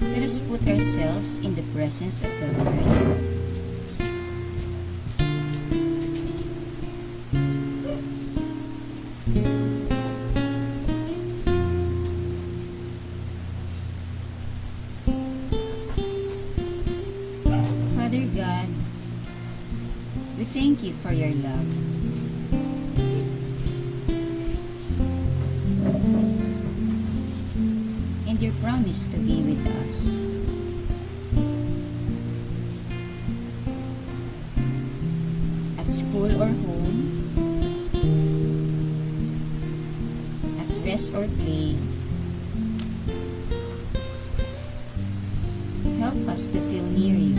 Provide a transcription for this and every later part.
Let us put ourselves in the presence of the Lord. Father God, we thank you for your love. And your promise to be with us. At school or home, at rest or play, help us to feel near you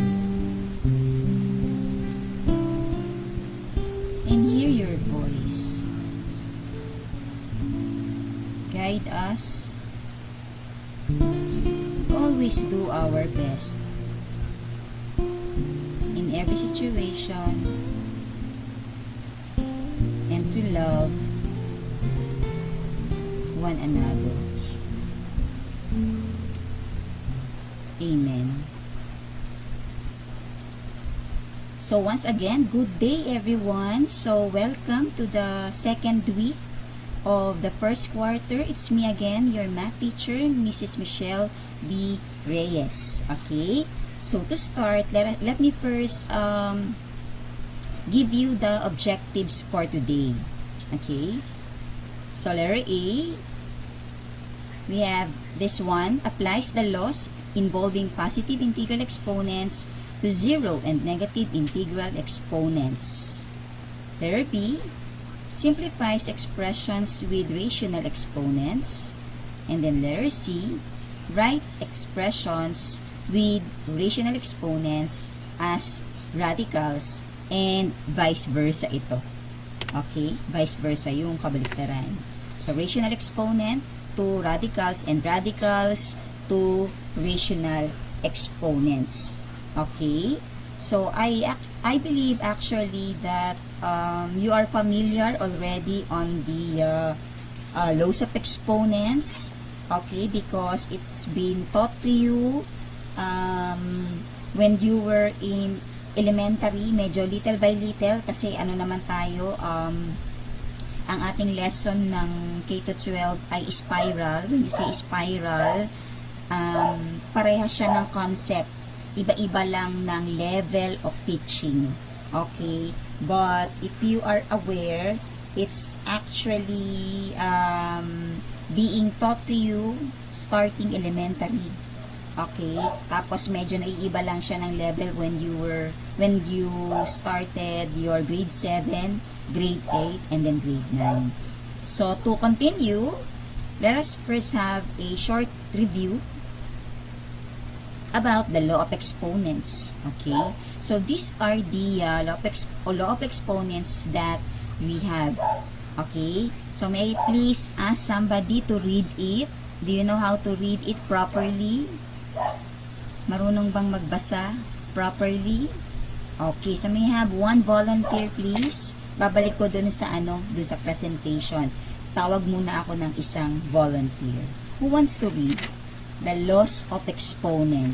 and hear your voice. Guide us to always do our best in every situation and to love one another. Amen. So once again, good day everyone. So welcome to the second week of the first quarter. It's me again, your math teacher, Mrs. Michelle B. Reyes. Okay? So to start, let me first give you the objectives for today. Okay? So letter A, we have this one, applies the laws involving positive integral exponents to zero and negative integral exponents. Letter B, simplifies expressions with rational exponents. And then letter C, writes expressions with rational exponents as radicals and vice versa ito. Okay? Vice versa yung kabaliktaran. So, rational exponent to radicals and radicals to rational exponents. Okay? So, I believe actually that you are familiar already on the laws of exponents, okay, because it's been taught to you when you were in elementary, medyo little by little, kasi ano naman tayo, ang ating lesson ng K-12 ay spiral. When you say spiral, parehas siya ng concept, iba-iba lang ng level of teaching. Okay, but if you are aware, it's actually being taught to you starting elementary. Okay, tapos medyo naiiba lang siya ng level when you started your grade 7, grade 8, and then grade 9. So to continue, let us first have a short review about the law of exponents. Okay, so these are the law of exponents that we have. Okay, so may I please ask somebody to read it? Do you know how to read it properly? Marunong bang magbasa properly? Okay, so may I have one volunteer please? Babalik ko dun sa dun sa presentation. Tawag muna ako ng isang volunteer. Who wants to read the laws of exponent?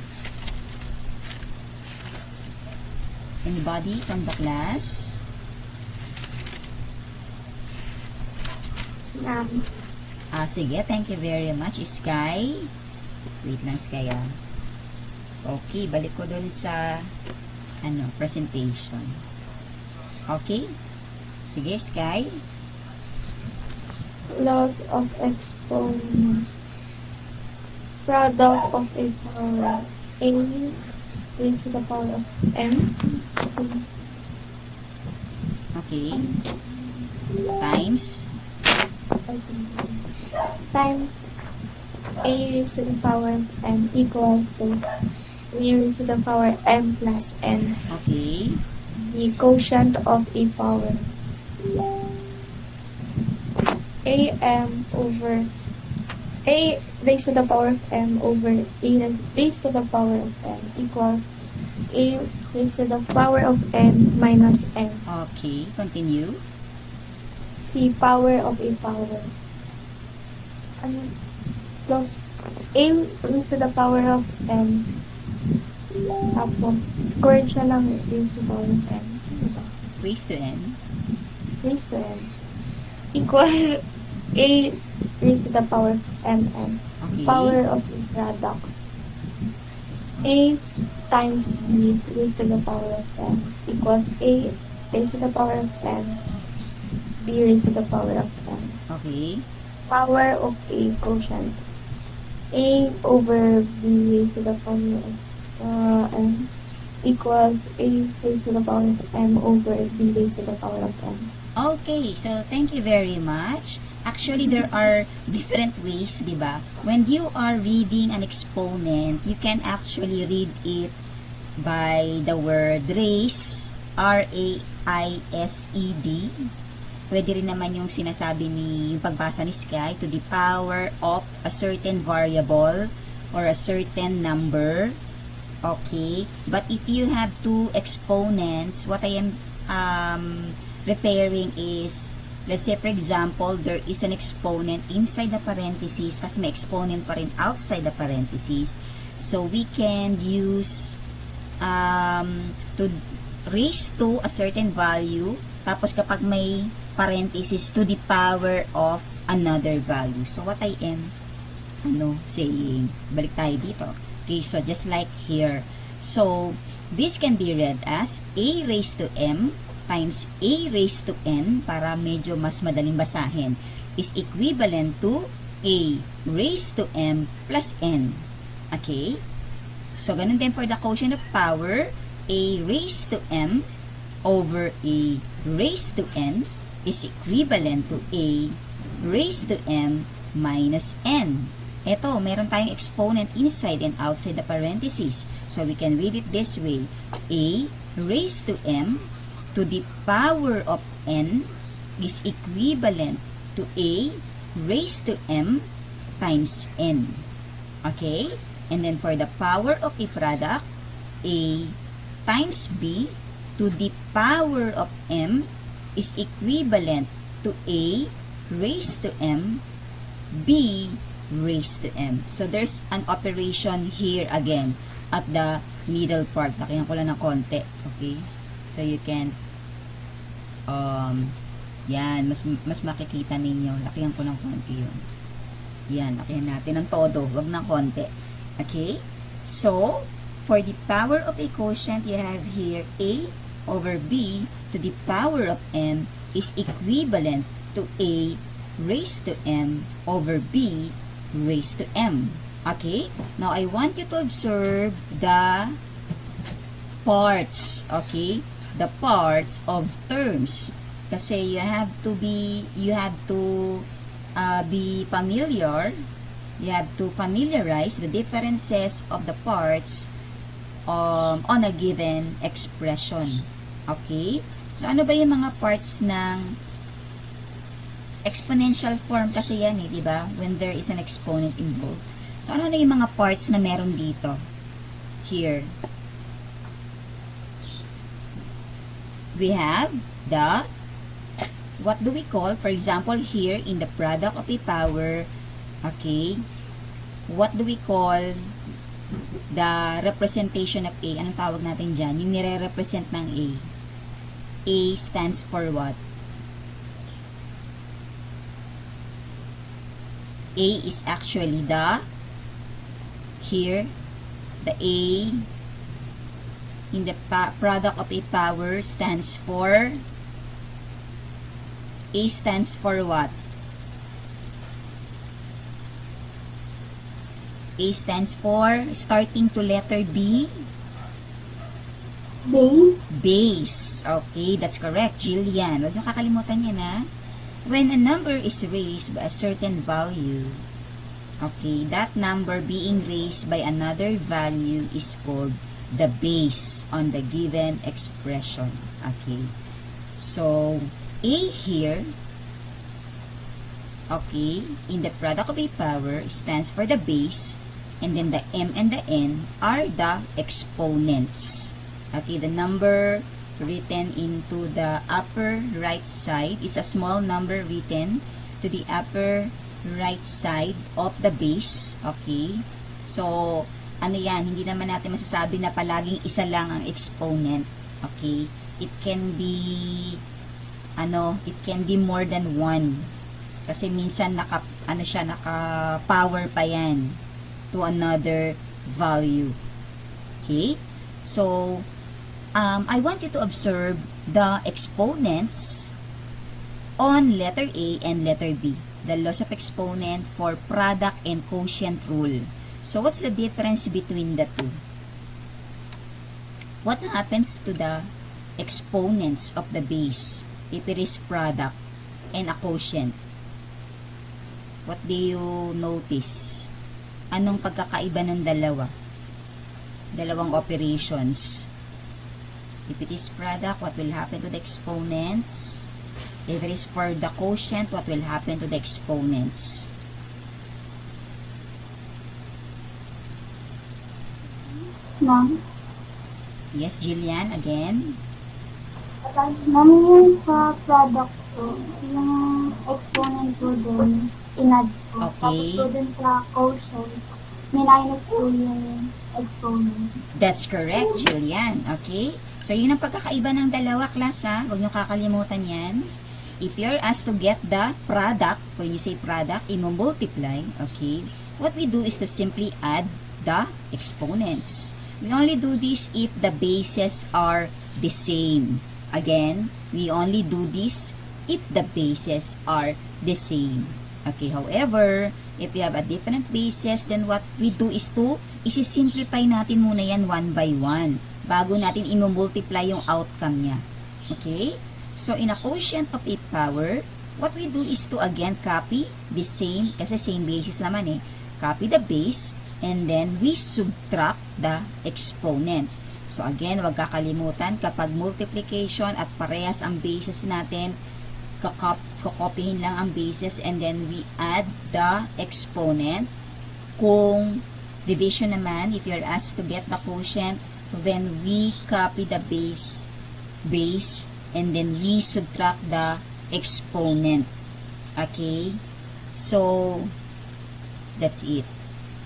Anybody from the class? Sige, thank you very much, Sky. Wait lang, Sky. Okay, balik ko dun sa presentation. Okay? Sige, Sky. Laws of exponents. Product of a power a raised to the power of m. Okay. Times a raised to the power of m equals to a raised to the power m plus n. Okay. The quotient of a power. A raised to the power of m over a raised to the power of n equals a raised to the power of n minus n. Okay, continue. C power of a power. Plus A raised to the power of n. Tapos, squared siya ng raised to the power of n. Ano ba? Raised to n. Raised to n. Equals A raised to the power of mn. Okay. Power of a product. A times B raised to the power of n equals A raised to the power of n, B raised to the power of n. Okay. Power of A quotient. A over B raised to the power of n equals A raised to the power of m over B raised to the power of n. Okay, so thank you very much. Actually, there are different ways, di ba? When you are reading an exponent, you can actually read it by the word raise, R-A-I-S-E-D. Pwede rin naman yung sinasabi yung pagbasa ni Sky, to the power of a certain variable or a certain number. Okay, but if you have two exponents, what I am referring is, let's say for example, there is an exponent inside the parentheses, tas may exponent pa rin outside the parentheses. So we can use to raise to a certain value, tapos kapag may parentheses, to the power of another value. So what I am saying, balik tayo dito. Okay, so just like here. So this can be read as A raised to M times A raised to N, para medyo mas madaling basahin, is equivalent to A raised to M plus N. Okay? So, ganun din for the quotient of power, A raised to M over A raised to N is equivalent to A raised to M minus N. Ito, meron tayong exponent inside and outside the parentheses. So, we can read it this way. A raised to M to the power of n is equivalent to A raised to M times n. Okay? And then for the power of a product, A times B to the power of M is equivalent to A raised to M, B raised to M. So there's an operation here again at the middle part. Lakihan ko lang ng konti. Okay? So you can yan, mas makikita ninyo. Lakihan ko ng konti yun. Yan, lakihan natin ng todo, wag ng konti. Okay? So, for the power of a quotient, you have here A over B to the power of M is equivalent to A raised to M over B raised to M. Okay? Now, I want you to observe the parts. Okay? The parts of terms. Kasi you have to be familiar, you have to familiarize the differences of the parts on a given expression. Okay? So, ano ba yung mga parts ng exponential form? Kasi yan di ba? When there is an exponent involved. So, ano na yung mga parts na meron dito? Here. We have the, what do we call, for example, here in the product of a power, okay, what do we call the representation of A? Anong tawag natin dyan? Yung nire-represent ng A. A stands for what? A is actually the, here, the A in the product of a power stands for, A stands for what? A stands for, starting to letter B, Base. base. Okay, that's correct, Jillian. Huwag niyo kakalimutan yan, ha? When a number is raised by a certain value, okay, that number being raised by another value is called the base on the given expression. Okay, so A here, okay, in the product of a power stands for the base, and then the M and the N are the exponents. Okay, the number written into the upper right side, it's a small number written to the upper right side of the base. Okay? So, ano yan, hindi naman natin masasabi na palaging isa lang ang exponent. Okay? It can be, it can be more than one. Kasi minsan naka-power pa yan to another value. Okay? So, I want you to observe the exponents on letter A and letter B. The laws of exponent for product and quotient rule. So, what's the difference between the two? What happens to the exponents of the base if it is product and a quotient? What do you notice? Anong pagkakaiba ng dalawang operations? If it is product, what will happen to the exponents? If it is for the quotient, what will happen to the exponents? Ma'am, Yes, Jillian, again. ma'am, yung sa product ko, yung exponent ko dun, inad ko. Okay. Tapos ko dun sa quotient, minus ko yung exponent. That's correct, Jillian. Okay? So, yun ang pagkakaiba ng dalawa, class, ha? Huwag nyo kakalimutan yan. If you're asked to get the product, when you say product, i-multiply, okay, what we do is to simply add the exponents. We only do this if the bases are the same. Again, we only do this if the bases are the same. Okay, however, if we have a different basis, then what we do is to isi-simplify natin muna yan one by one bago natin i-multiply yung outcome niya. Okay? So, in a quotient of a power, what we do is to again copy the same, kasi same basis naman eh. Copy the base, and then we subtract the exponent. So, again, huwag kakalimutan, kapag multiplication at parehas ang basis natin, kakopyahin lang ang basis, and then we add the exponent. Kung division naman, if you're asked to get the quotient, then we copy the base, and then we subtract the exponent. Okay? So, that's it.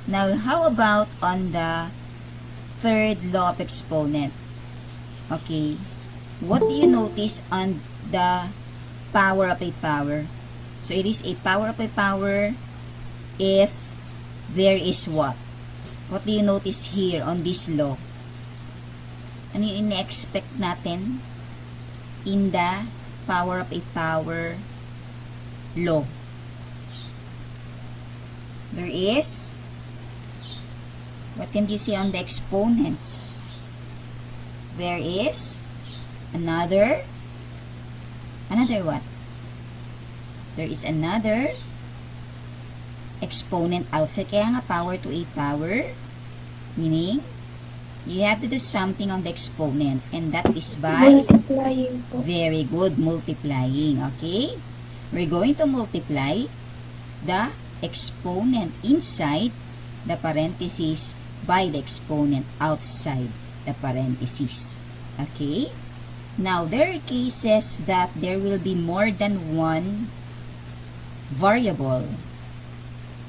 Now, how about on the third law of exponent? Okay? What do you notice on the power of a power? So, it is a power of a power if there is what? What do you notice here on this law? Ano yung ina-expect natin in the power of a power law? There is, what can you see on the exponents? There is another what? There is another exponent outside. Kaya nga power to a power, meaning you have to do something on the exponent, and that is by Multiplying po. very good, multiplying. Okay? We're going to multiply the exponent inside the parentheses by the exponent outside the parentheses. Okay? Now, there are cases that there will be more than one variable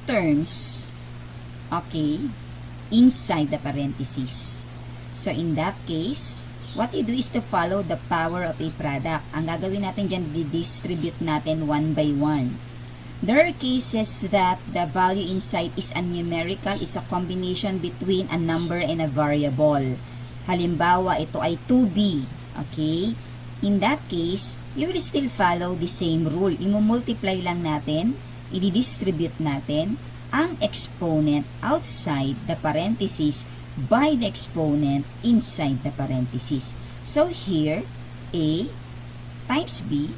terms, okay, inside the parentheses. So, in that case, what you do is to follow the power of a product. Ang gagawin natin dyan, distribute natin one by one. There are cases that the value inside is a numerical. It's a combination between a number and a variable. Halimbawa, ito ay 2b. Okay? In that case, you will still follow the same rule. I-multiply lang natin, i-distribute natin ang exponent outside the parentheses by the exponent inside the parentheses. So here, A times B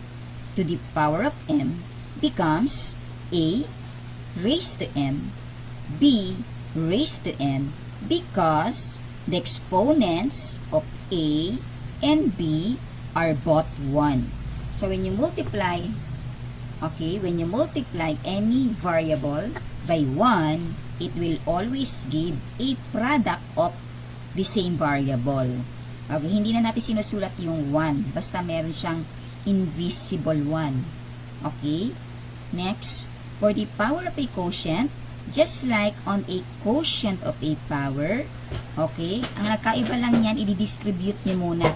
to the power of M becomes A raised to M, B raised to M, because the exponents of A and B are both 1. So when you multiply, okay, when you multiply any variable by 1, it will always give a product of the same variable. Okay, hindi na natin sinusulat yung 1, basta meron siyang invisible 1. Okay? Next, For the power of a quotient, just like on a quotient of a power, okay, ang nagkaiba lang yan, i-distribute nyo muna.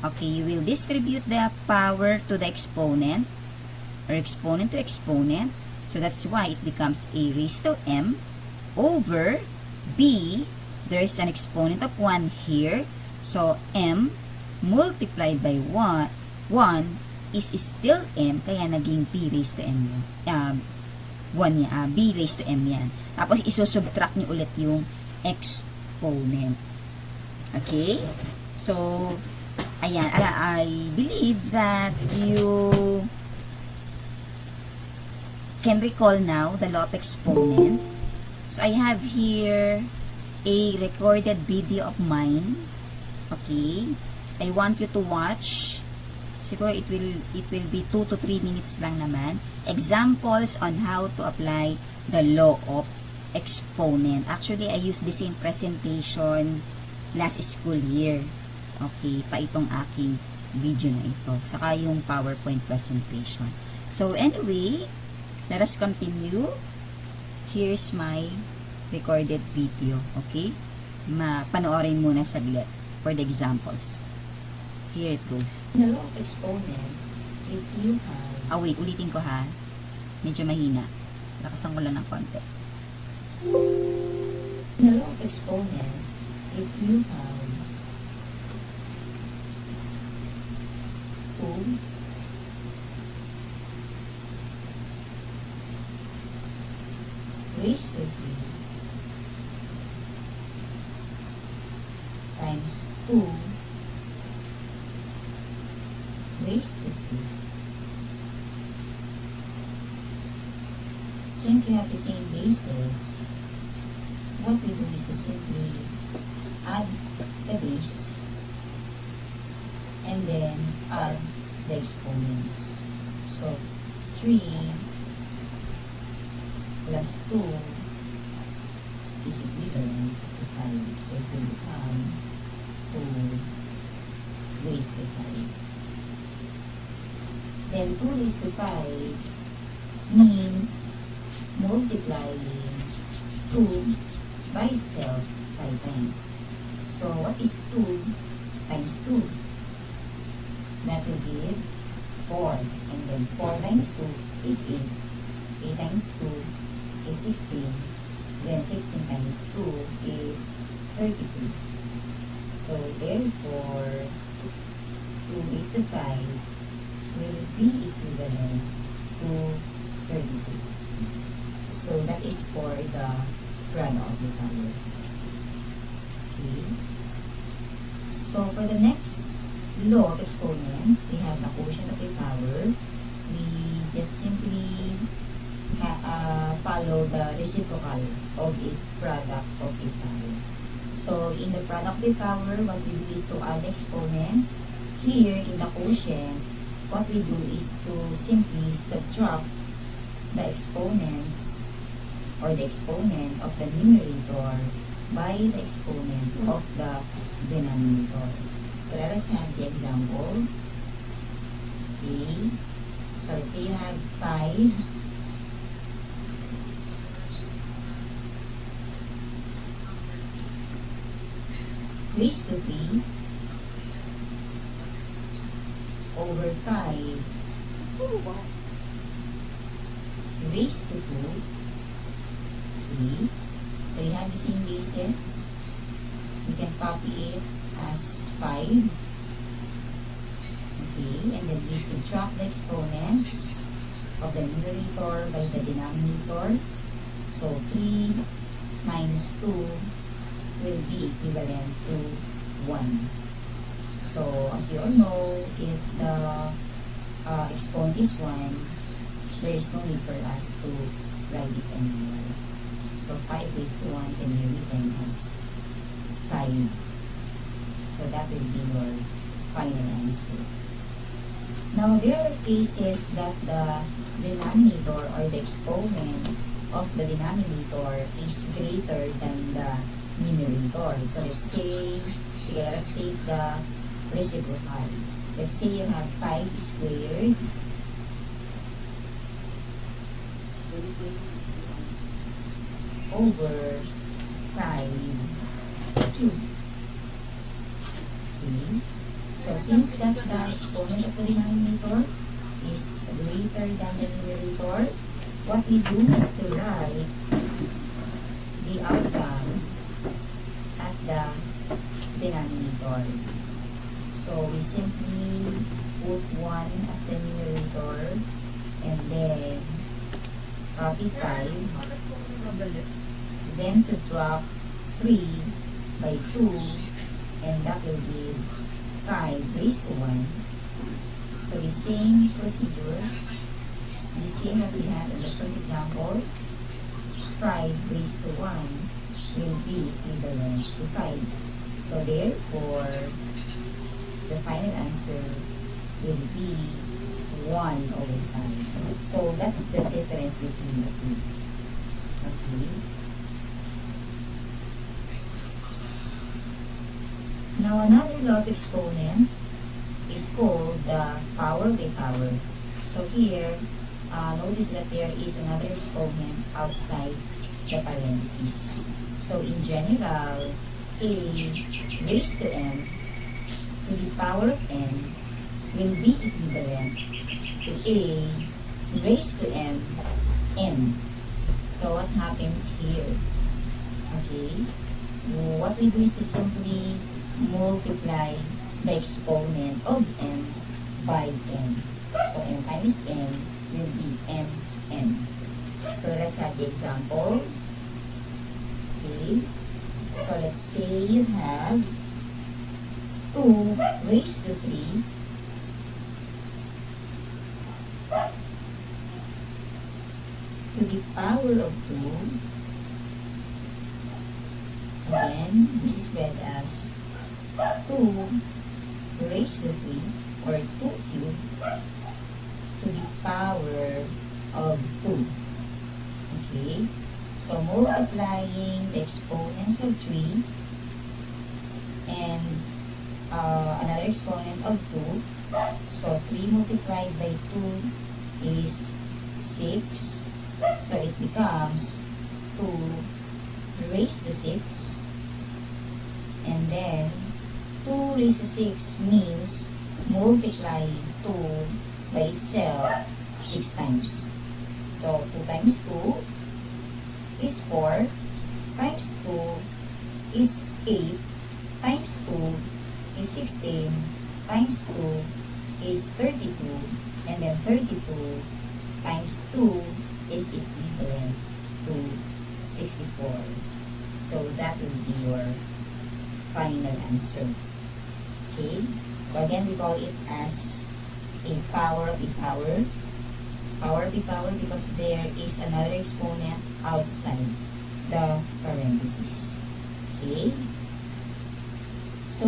Okay, you will distribute the power to the exponent, or exponent to exponent. So that's why it becomes a raised to m over b. There is an exponent of 1 here. So m multiplied by 1 is still m, kaya naging b raised to m yan. 1 yan, b raised to m yan. Tapos isusubtract nyo ulit yung exponent. Okay? So, ayan, I believe that you can recall now the law of exponent. So, I have here a recorded video of mine. Okay? I want you to watch. Siguro it will be 2 to 3 minutes lang naman. Examples on how to apply the law of exponent. Actually, I used the same presentation last school year. Okay, pa itong aking video na ito. Saka yung PowerPoint presentation. So, anyway, let us continue. Here's my recorded video. Okay? Panoorin muna saglit for the examples. Here it goes. The law of exponent, if you have... Wait, ulitin ko ha. Medyo mahina. Lakasan ko lang ng konti. The law of exponent, if you have 2 raised to 3 times 2 raised to 2. Since we have the same basis, what we do is to simply add the base and then add the exponents. So 3 plus 2 is equivalent to 5. So it will become 2 raised to 5. Then 2 raised to 5 means multiplying 2 by itself 5 times. So what is 2 times 2? That will give 4. And then 4 times 2 is 8. 8 times 2 is 16. Then 16 times 2 is 32. So therefore, 2 raised to 5 will be equivalent to 32. So that is for the product of the power. Okay. So for the next law of exponent, we have the quotient of a power. We just simply follow the reciprocal of a product of a power. So in the product of a power, what we do is to add exponents. Here in the quotient, what we do is to simply subtract the exponents or the exponent of the numerator by the exponent of the denominator. So let us have the example. Okay. So let's say you have 5 raised to 3 over 5 raised to 2. Okay. So you have the same basis. You can copy it as 5. Okay, and then we subtract the exponents of the numerator by the denominator. So 3 minus 2 will be equivalent to 1. So as you all know, if the exponent is 1, there is no need for us to write it anymore. So 5 raised to 1 can be written as 5. So that will be your final answer. Now, there are cases that the denominator or the exponent of the denominator is greater than the numerator. So let's say, let us take the reciprocal. Let's say you have 5 squared over 5 cube. Okay. So since that the exponent of the denominator is greater than the numerator, what we do is to write the outcome at the denominator. So we simply put 1 as the numerator and then copy 5, then subtract 3 by 2, and that will give 5 raised to 1. So the same procedure, the same that we had in the first example, 5 raised to 1 will be equivalent to 5. So therefore, the final answer will be 1 over 5. So that's the difference between the two. Okay. Now another law of exponent is called the power by power. So here, notice that there is another exponent outside the parentheses. So in general, a raised to n to the power of n will be equivalent to a raised to n n. So what happens here? Okay, what we do is to simply multiply the exponent of n by n. So n times n will be n. So let's have the example. Okay, so let's say you have 2 raised to 3 to the power of 2. Again, this is read as 2 raised to 3 or 2 cubed to the power of 2. Okay, so multiplying the exponents of 3 and another exponent of 2. So 3 multiplied by 2 is 6. So it becomes 2 raised to 6. And then 2 raised to 6 means multiplying 2 by itself 6 times. So 2 times 2 is 4, times 2 is 8, times 2 is 16, times 2 is 32, and then 32 times 2 is equivalent to 64. So that will be your final answer. Okay, so again we call it as a power of a power. Power of a power because there is another exponent outside the parentheses. Okay, so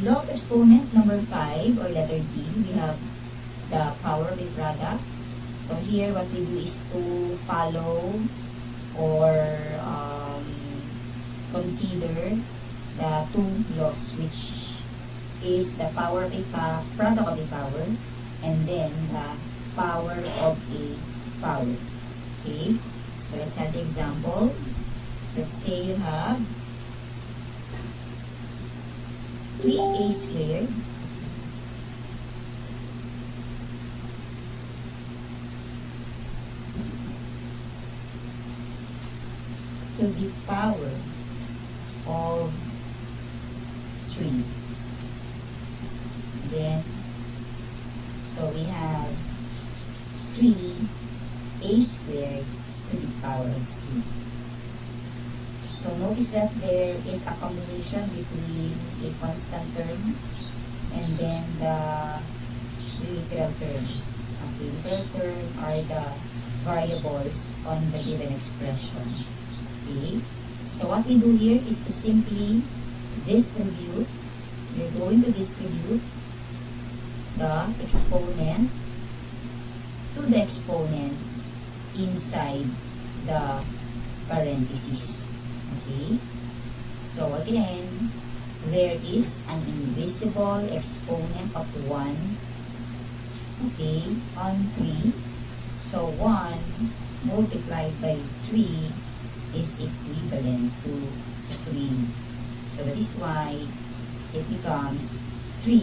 law of exponent number 5 or letter D, we have the power of a product. So here what we do is to follow or consider the two laws, which is the power of a product of a power and then the power of a power. Okay, so let's have the example. Let's say you have 3a squared to the power of 3. Then, so we have 3a squared to the power of 3. So notice that there is a combination between a constant term and then the literal term. Okay, literal term are the variables on the given expression. Okay, so what we do here is to simply distribute. We're going to distribute the exponent to the exponents inside the parentheses. Okay, so again, there is an invisible exponent of 1, okay, on 3. So 1 multiplied by 3 is equivalent to 3. So that is why it becomes 3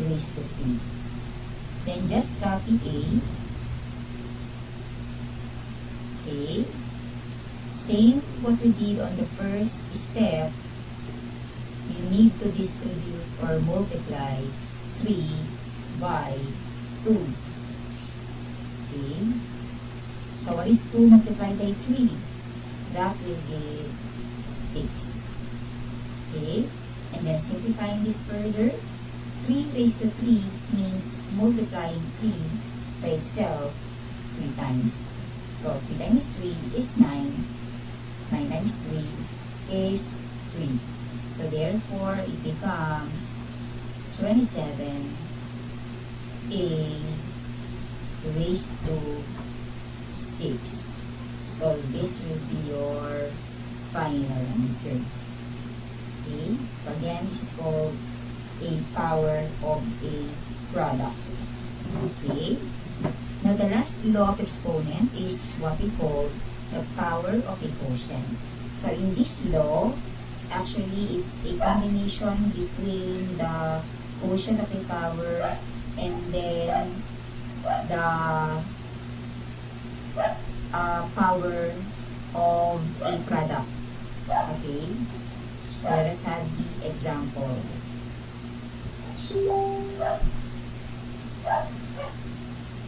raised to 3. Then just copy A. Okay. Same what we did on the first step. You need to distribute or multiply 3 by 2. Okay. So what is 2 multiplied by 3? That will give 6. Okay. And then simplifying this further, 3 raised to 3 means multiplying 3 by itself 3 times. So 3 times 3 is 9. 9 times 3 is 3. So therefore, it becomes 27 A raised to 6. So this will be your final answer. Okay? So again, this is called a power of a product. Okay? Now the last law of exponent is what we call the power of a quotient. So in this law, actually it's a combination between the quotient of a power and then the power of a product. Okay? So let us have the example.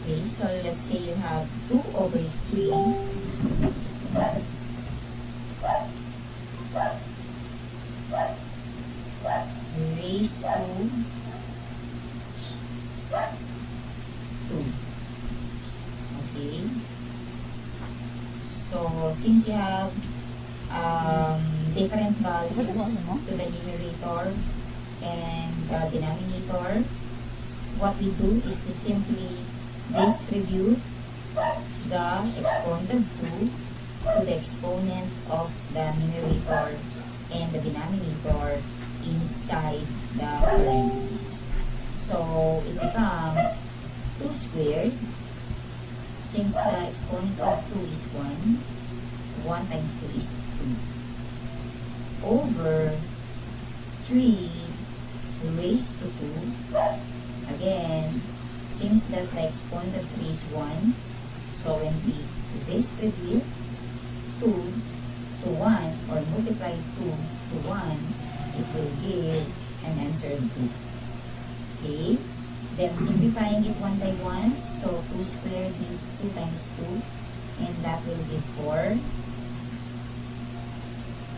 Okay, so let's say you have 2 over 3 raised to 2. Okay. So, since you have different values to the numerator and the denominator, what we do is to simply distribute the exponent of 2 to the exponent of the numerator and the denominator inside the parentheses. So it becomes 2 squared. Since the exponent of 2 is 1, 1 times 2 is 2. Over 3 raised to 2. Again, since that the exponent of 3 is 1, so when we distribute 2 to 1 or multiply 2 to 1, it will give an answer of 2. Okay? Then simplifying it 1 by 1, so 2 squared is 2 times 2, and that will give 4.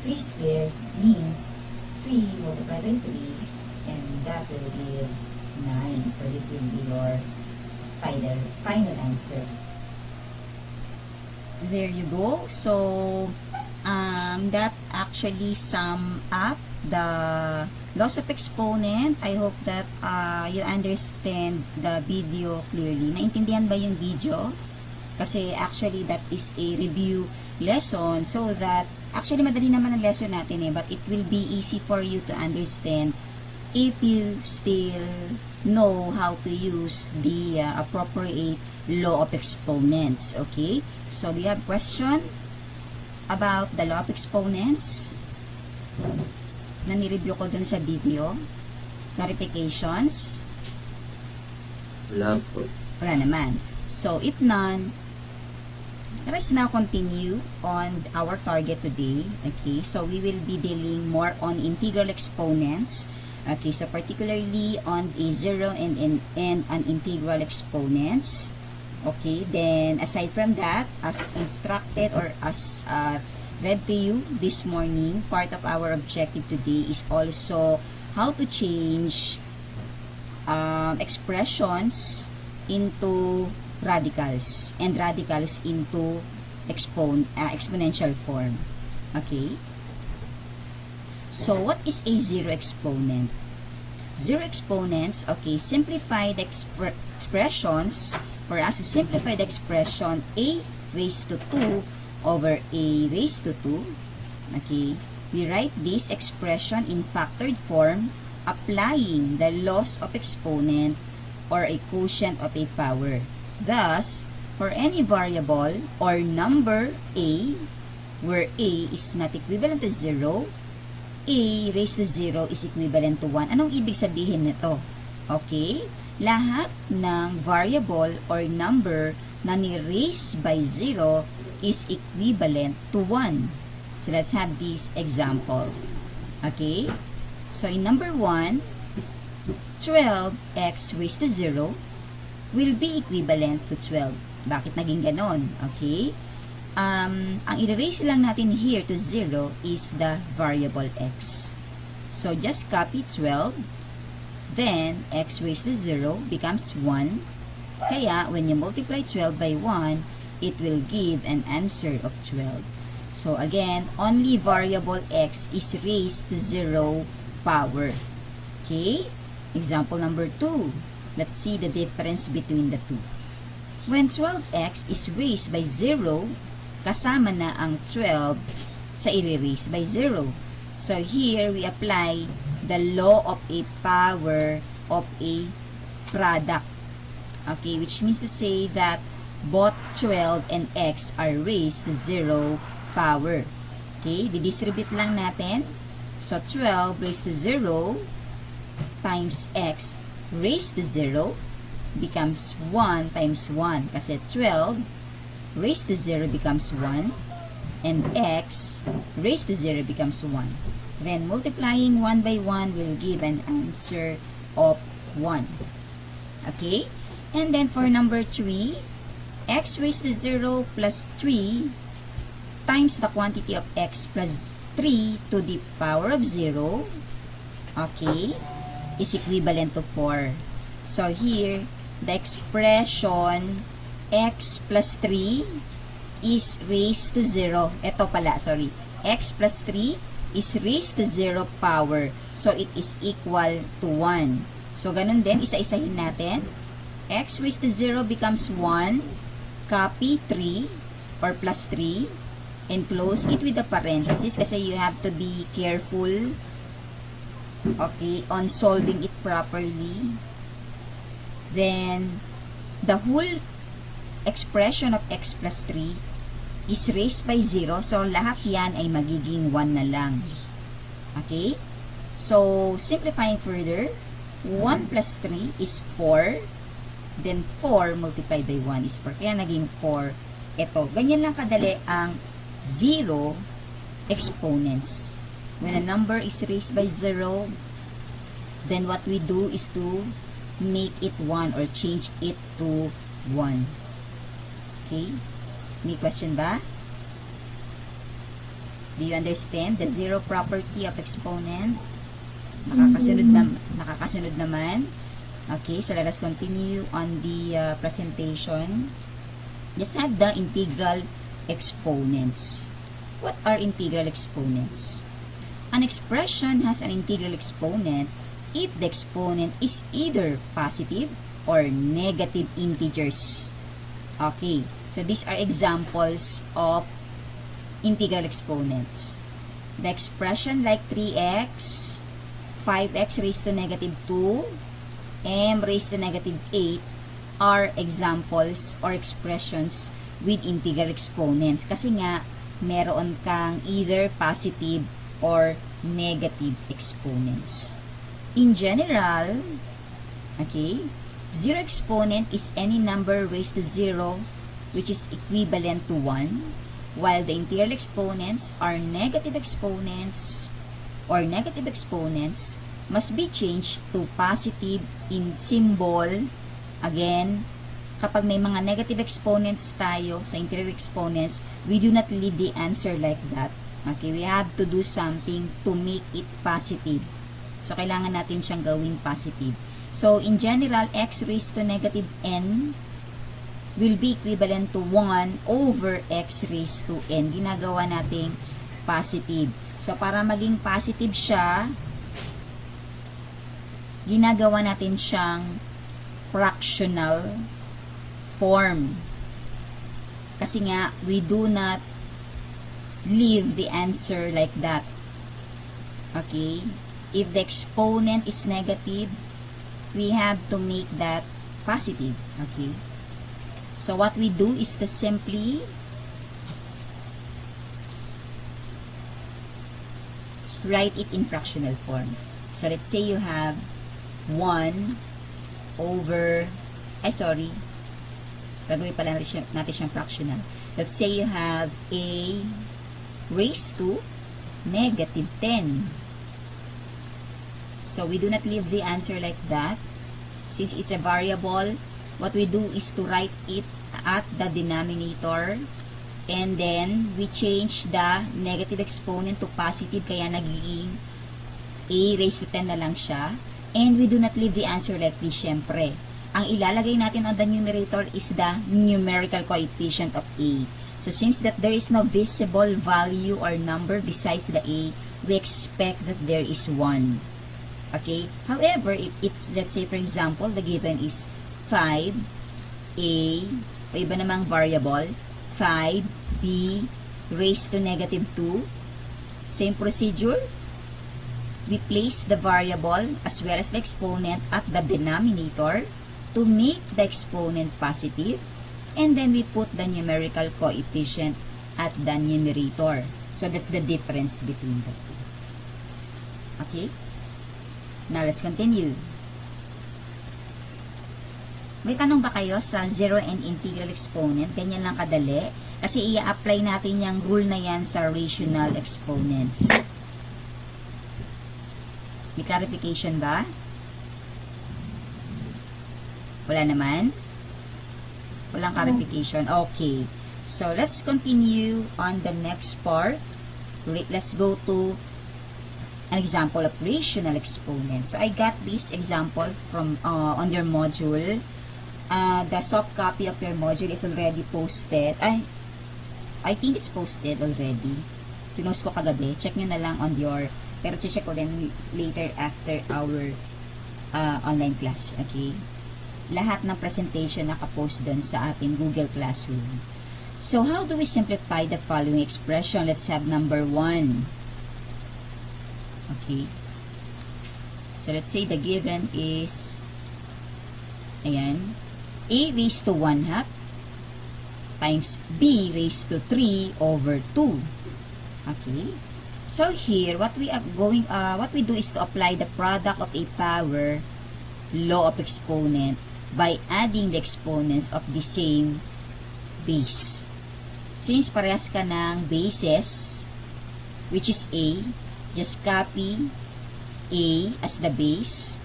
3 squared means 3 multiplied by 3, and that will give 9. So this will be your final answer. There you go. So that actually sum up the laws of exponent. I hope that you understand the video clearly. Naintindihan ba yung video? Kasi actually that is a review lesson, so that actually madali naman ang lesson natin but it will be easy for you to understand if you still know how to use the appropriate law of exponents. Okay, so do you have question about the law of exponents na nireview ko dun sa video? Clarifications? Wala po. Wala naman. So if none, let us now continue on our target today. Okay, so we will be dealing more on integral exponents. Okay, so particularly on a zero and an integral exponents. Okay, then aside from that, as instructed or as read to you this morning, part of our objective today is also how to change expressions into radicals and radicals into exponential form. Okay, so what is a zero exponent? Zero exponents, okay, simplified expressions. For us to simplify the expression a raised to 2 over a raised to 2, okay, we write this expression in factored form applying the laws of exponent or a quotient of a power. Thus, for any variable or number a, where a is not equivalent to 0, a raised to 0 is equivalent to 1. Anong ibig sabihin nito? Okay? Lahat ng variable or number na ni-raise by 0 is equivalent to 1. So, let's have this example. Okay? So, in number 1, 12x raised to 0 will be equivalent to 12. Bakit naging ganon? Okay? Ang i-raise lang natin here to 0 is the variable x. So, just copy 12. Then, x raised to 0 becomes 1. Kaya, when you multiply 12 by 1, it will give an answer of 12. So, again, only variable x is raised to 0 power. Okay? Example number 2. Let's see the difference between the two. When 12x is raised by 0, kasama na ang 12 sa i-raise by 0. So, here we apply the law of a power of a product. Okay, which means to say that both 12 and x are raised to 0 power. Okay, didistribute lang natin. So, 12 raised to 0 times x raised to 0 becomes 1 times 1. Kasi 12 raised to 0 becomes 1. And x raised to 0 becomes 1. Then, multiplying 1 by 1 will give an answer of 1. Okay? And then, for number 3, x raised to 0 plus 3 times the quantity of x plus 3 to the power of 0, okay, is equivalent to 4. So, here, the expression x plus 3 is raised to 0. Ito pala, sorry. X plus 3 is raised to 0 power. So, it is equal to 1. So, ganun din. Isa-isahin natin. X raised to 0 becomes 1. Copy 3 or plus 3. And close it with a parenthesis kasi you have to be careful, okay, on solving it properly. Then, the whole expression of x plus 3 is raised by 0. So, lahat yan ay magiging 1 na lang. Okay? So, simplifying further, 1 plus 3 is 4. Then, 4 multiplied by 1 is 4. Kaya naging 4. Ito. Ganyan lang kadali ang 0 exponents. When a number is raised by 0, then what we do is to make it 1 or change it to 1. Okay? May question ba? Do you understand the zero property of exponent? Nakakasunod naman. Okay, so let us continue on the presentation. Just have the integral exponents. What are integral exponents? An expression has an integral exponent if the exponent is either positive or negative integers. Okay, so these are examples of integral exponents. The expression like 3x, 5x raised to negative 2, m raised to negative 8 are examples or expressions with integral exponents. Kasi nga, meron kang either positive or negative exponents. In general, okay, zero exponent is any number raised to 0 which is equivalent to 1, while the integral exponents are negative exponents or negative exponents must be changed to positive in symbol. Again, kapag may mga negative exponents tayo sa integral exponents, we do not leave the answer like that. Okay, we have to do something to make it positive. So, kailangan natin siyang gawing positive. So, in general, x raised to negative n will be equivalent to 1 over x raised to n. Ginagawa nating positive. So, para maging positive siya, ginagawa natin siyang fractional form. Kasi nga, we do not leave the answer like that. Okay? If the exponent is negative, we have to make that positive. Okay? So what we do is to simply write it in fractional form. So let's say you have 1 over, gagawin pala natin siyang fractional. Let's say you have a raised to negative 10. So we do not leave the answer like that. Since it's a variable, what we do is to write it at the denominator, and then we change the negative exponent to positive, kaya nagiging a raised to 10 na lang siya. And we do not leave the answer like this, syempre. Ang ilalagay natin on the numerator is the numerical coefficient of a. So since that there is no visible value or number besides the a, we expect that there is 1. Okay? However, if let's say for example, the given is 5a, o iba namang variable, 5b raised to negative 2, same procedure. We place the variable as well as the exponent at the denominator to make the exponent positive, and then we put the numerical coefficient at the numerator. So that's the difference between the two. Okay? Now let's continue. May tanong ba kayo sa zero and integral exponent? Ganyan lang kadali. Kasi i-apply natin yung rule na yan sa rational exponents. May clarification ba? Wala naman? Walang clarification? Okay. So, let's continue on the next part. Let's go to an example of rational exponents. So, I got this example from on your module. The soft copy of your module is already posted. I think it's posted already. Pinost ko kagabi. Check nyo na lang on your, pero check ko din later after our online class. Okay? Lahat ng presentation nakapost dun sa ating Google Classroom. So, how do we simplify the following expression? Let's have number 1. Okay. So, let's say the given is, ayan, a raised to 1/2 times b raised to 3 over 2. Okay. So here, what we do is to apply the product of a power law of exponent by adding the exponents of the same base. Since parehas ka ng bases, which is a, just copy a as the base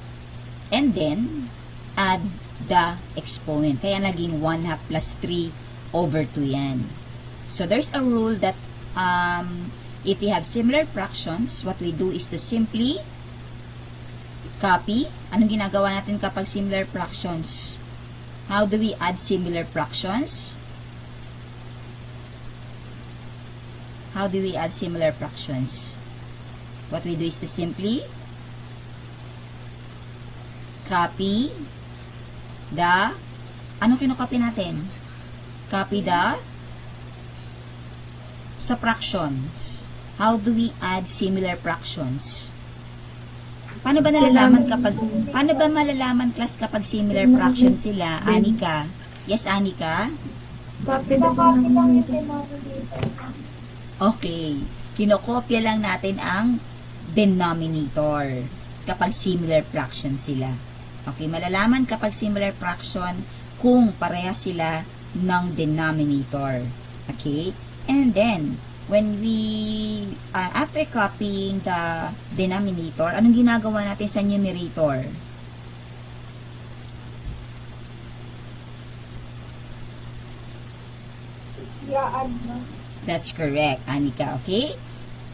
and then add the exponent. Kaya naging 1/2 plus 3 over 2 yan. So there's a rule that if we have similar fractions, what we do is to simply copy. Anong ginagawa natin kapag similar fractions? How do we add similar fractions? How do we add similar fractions? What we do is to simply copy the, anong kinokopy natin? Copy the sa fractions. How do we add similar fractions? Paano ba malalaman class kapag similar fractions sila? Anika? Yes, Anika? Copy lang yung denominator. Okay. Kinokopya lang natin ang denominator kapag similar fractions sila. Okay, malalaman kapag similar fraction kung pareha sila ng denominator. Okay? And then, when we, after copying the denominator, anong ginagawa natin sa numerator? I-add na. That's correct, Anika. Okay?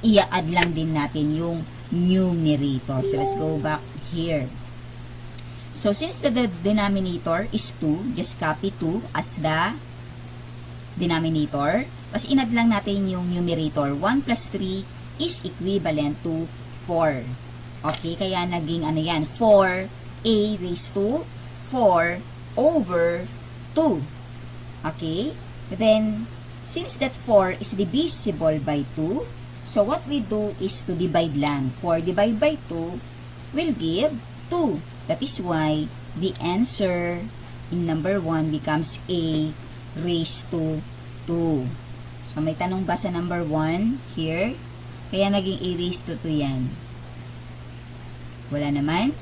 I-add lang din natin yung numerator. So, let's go back here. So, since the denominator is 2, just copy 2 as the denominator. Tapos, inad lang natin yung numerator. 1 plus 3 is equivalent to 4. Okay? Kaya naging ano yan? 4a raised to 4 over 2. Okay? Then, since that 4 is divisible by 2, so what we do is to divide lang. 4 divided by 2 will give 2. That is why the answer in number 1 becomes a raised to 2. So, may tanong ba sa number 1 here? Kaya naging a raised to 2 yan. Wala naman?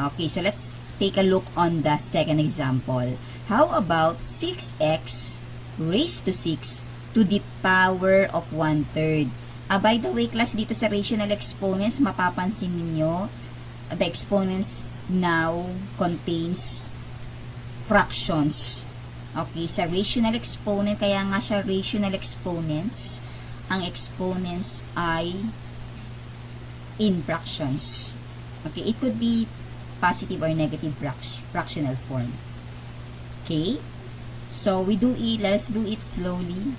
Okay, so let's take a look on the second example. How about 6x raised to 6 to the power of 1/3? By the way, class, dito sa rational exponents, mapapansin ninyo, the exponents now contains fractions. Okay, sa rational exponent, kaya nga siya rational exponents, ang exponents ay in fractions. Okay, it could be positive or negative fractional form. Okay, so let's do it slowly.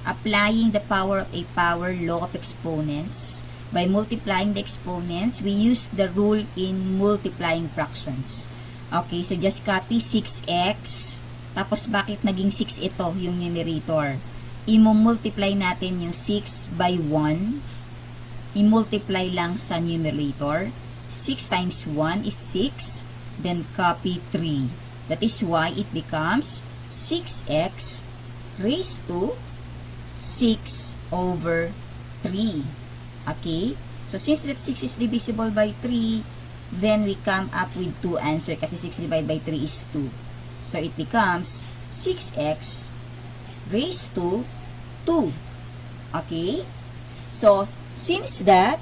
Applying the power of a power law of exponents, by multiplying the exponents, we use the rule in multiplying fractions. Okay, so just copy 6x. Tapos, bakit naging 6 ito, yung numerator? I-multiply natin yung 6 by 1. I-multiply lang sa numerator. 6 times 1 is 6. Then, copy 3. That is why it becomes 6x raised to 6 over 3. Okay? So, since that 6 is divisible by 3, then we come up with 2 answer kasi 6 divided by 3 is 2. So, it becomes 6x raised to 2. Okay? So, since that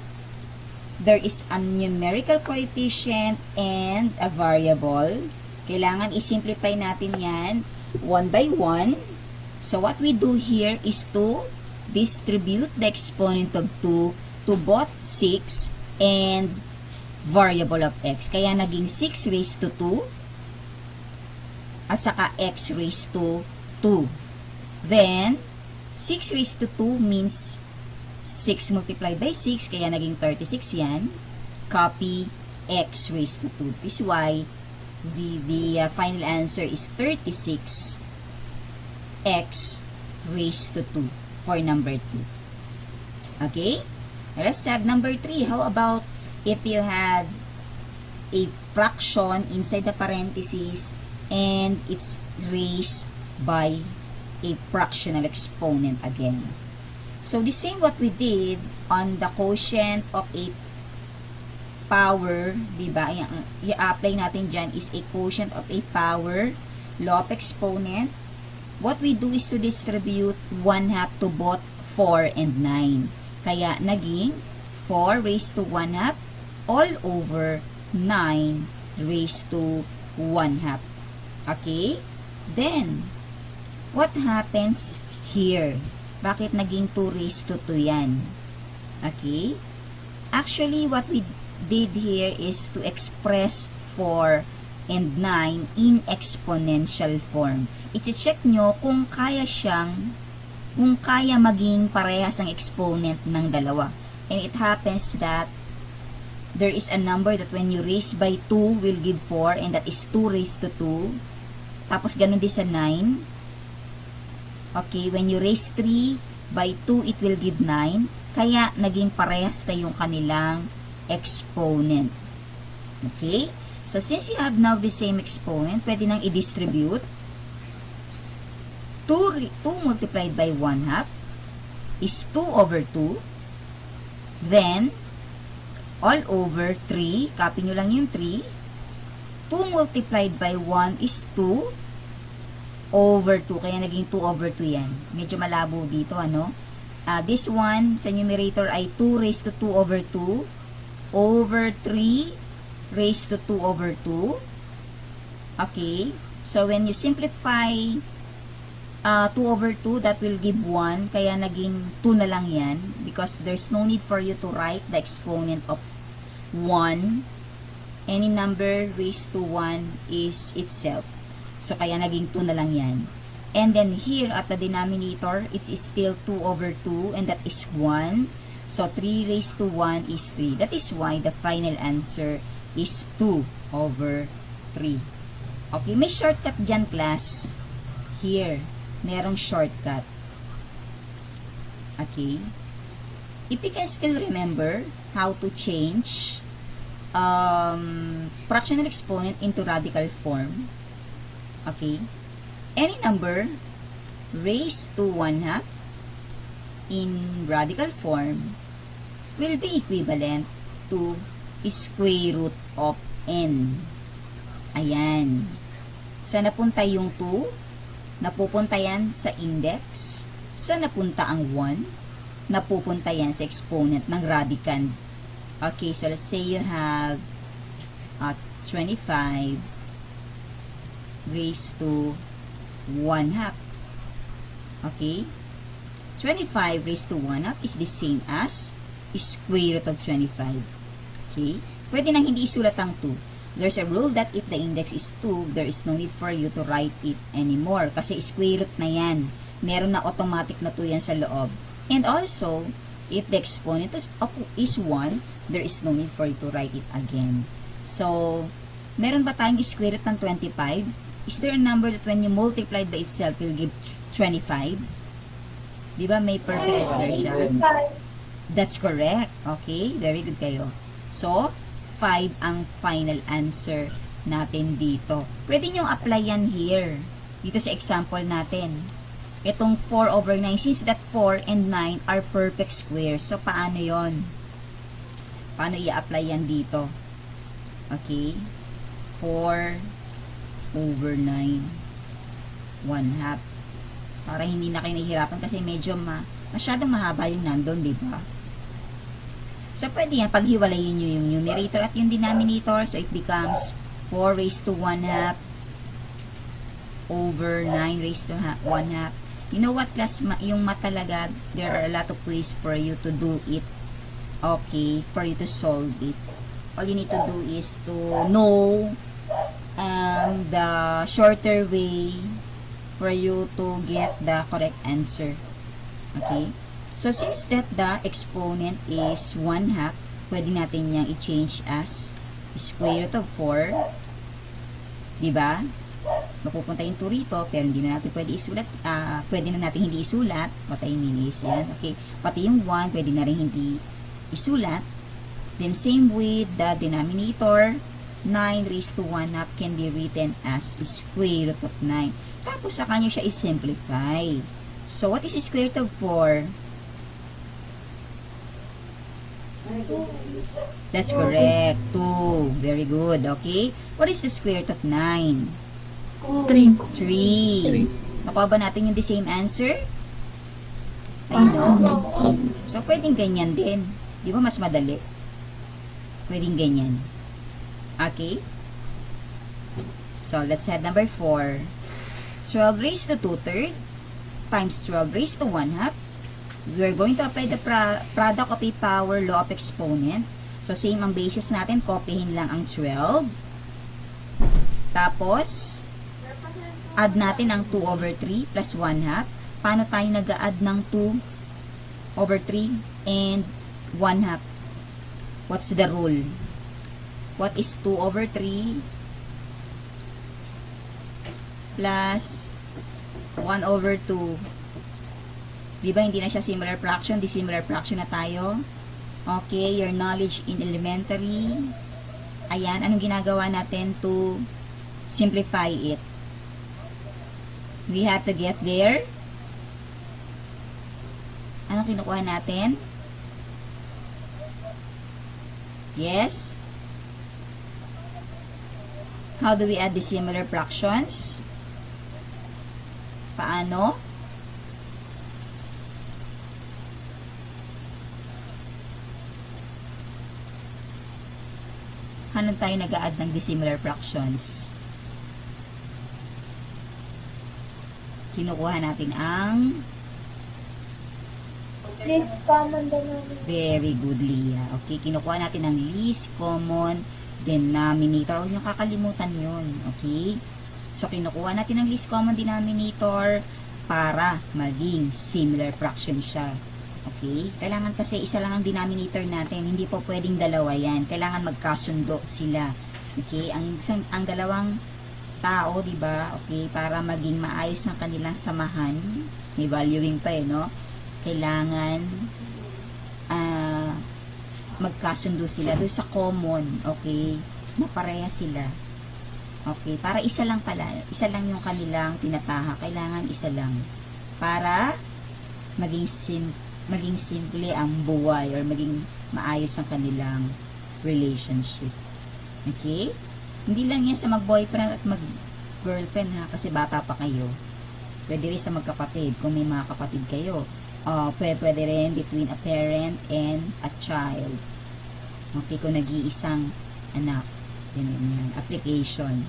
there is a numerical coefficient and a variable, kailangan i-simplify natin yan 1 by 1. So, what we do here is to distribute the exponent of 2 to both 6 and variable of x. Kaya naging 6 raised to 2 at saka x raised to 2. Then, 6 raised to 2 means 6 multiplied by 6, kaya naging 36 yan. Copy x raised to 2. This is why the final answer is 36 x raised to 2 for number 2. Okay? Let's have number 3. How about if you had a fraction inside the parentheses and it's raised by a fractional exponent again? So, the same what we did on the quotient of a power, diba? I-apply natin dyan is a quotient of a power, law of exponent. What we do is to distribute 1/2 to both 4 and 9. Kaya, naging 4 raised to 1/2 all over 9 raised to 1/2. Okay? Then, what happens here? Bakit naging 2 raised to 2 yan? Okay? Actually, what we did here is to express 4 and 9 in exponential form. I-check nyo kung kaya maging parehas ang exponent ng dalawa. And it happens that there is a number that when you raise by 2 will give 4, and that is 2 raised to 2. Tapos ganun din sa 9. Okay, when you raise 3 by 2, it will give 9. Kaya naging parehas na yung kanilang exponent. Okay? So, since you have now the same exponent, pwede nang i-distribute. 2 multiplied by 1/2 is 2 over 2. Then, all over 3. Copy nyo lang yung 3. 2 multiplied by 1 is 2 over 2. Kaya naging 2 over 2 yan. Medyo malabo dito, ano? This one, sa numerator ay 2 raised to 2 over 2 over 3 raised to 2 over 2. Okay? So, when you simplify 2 over 2, that will give 1. Kaya naging 2 na lang yan. Because there's no need for you to write the exponent of 1. Any number raised to 1 is itself. So, kaya naging 2 na lang yan. And then here at the denominator, it is still 2 over 2. And that is 1. So, 3 raised to 1 is 3. That is why the final answer is 2 over 3. Okay, may shortcut dyan, class. Here, merong shortcut. Okay. If you can still remember how to change fractional exponent into radical form. Okay. Any number raised to 1/2 in radical form will be equivalent to square root of n. Ayan. Saan napunta yung 2? Napupunta yan sa index. Saan napunta ang 1? Napupunta yan sa exponent ng radicand. Okay, so let's say you have 25 raised to 1/2. Okay? 25 raised to 1/2 is the same as square root of 25. Okay? Pwede nang hindi isulat ang 2. There's a rule that if the index is 2, there is no need for you to write it anymore. Kasi square root na yan. Meron na automatic na 2 yan sa loob. And also, if the exponent is 1, there is no need for you to write it again. So, meron ba tayong square root ng 25? Is there a number that when you multiply by itself will give 25? Di ba may perfect square siya? That's correct. Okay, very good kayo. So, 5 ang final answer natin dito. Pwede nyo apply yan here. Dito sa example natin. Itong 4 over 9, since that 4 and 9 are perfect squares. So, paano yon? Paano i-apply yan dito? Okay. 4 over 9 1/2. Para hindi na kayo nahihirapan kasi medyo masyadong mahaba yung nandun, di ba? So, pwede yan, paghiwalayin nyo yung numerator at yung denominator. So, it becomes 4 raised to 1/2 over 9 raised to 1/2. You know what, class? Yung matalaga, there are a lot of ways for you to do it. Okay, for you to solve it. All you need to do is to know the shorter way for you to get the correct answer. Okay? So, since that the exponent is 1/2, pwede natin niyang i-change as square root of 4. Diba? Mapupunta yung 2 rito, pero hindi na natin pwede isulat. Pwede na natin hindi isulat. What I mean is, yan. Okay? Pati yung 1, pwede na rin hindi isulat. Then, same with the denominator. 9 raised to 1/2 can be written as square root of 9. Tapos, saka nyo siya i-simplify. So, what is square root of 4? That's correct. 2. Very good. Okay? What is the square root of 9? 3. 3. Nakuha ba natin yung the same answer? I know. So, pwedeng ganyan din. Di ba mas madali? Pwedeng ganyan. Okay? So, let's head number 4. 12 raised to 2/3 times 12 raised to 1/2. We're going to apply the product of a power law of exponent. So, same ang basis natin. Copyhin lang ang 12. Tapos, add natin ang 2 over 3 plus 1/2. Paano tayo nag-add ng 2 over 3 and 1/2? What's the rule? What is 2 over 3 plus 1 over 2? Diba hindi na siya similar fraction? Dissimilar fraction na tayo. Okay, your knowledge in elementary. Ayan, anong ginagawa natin to simplify it? We have to get there. Anong kinukuha natin? Yes? How do we add dissimilar fractions? Paano? Paano tayo nag-a-add ng dissimilar fractions? Kinukuha natin ang Least common denominator. very good, Leah. Okay, kinukuha natin ang least common denominator. Huwag nyo kakalimutan yun. Okay? So, kinukuha natin ang least common denominator para maging similar fraction siya. Okay? Kailangan kasi isa lang ang denominator natin. Hindi po pwedeng dalawa yan. Kailangan magkasundo sila. Okay? Ang dalawang tao, di ba? Okay? Para maging maayos ang kanilang samahan. May valuing pa eh, no? Kailangan magkasundo sila doon sa common. Okay? Na pareha sila. Okay? Para isa lang pala. Isa lang yung kanilang tinataha. Kailangan isa lang. para maging simple ang buhay or maging maayos ang kanilang relationship. Okay? Hindi lang yan sa mag-boyfriend at mag-girlfriend ha, kasi bata pa kayo. Pwede rin sa magkapatid, kung may mga kapatid kayo. Pwede rin between a parent and a child. Okay, kung nag-iisang anak. Yan. Application.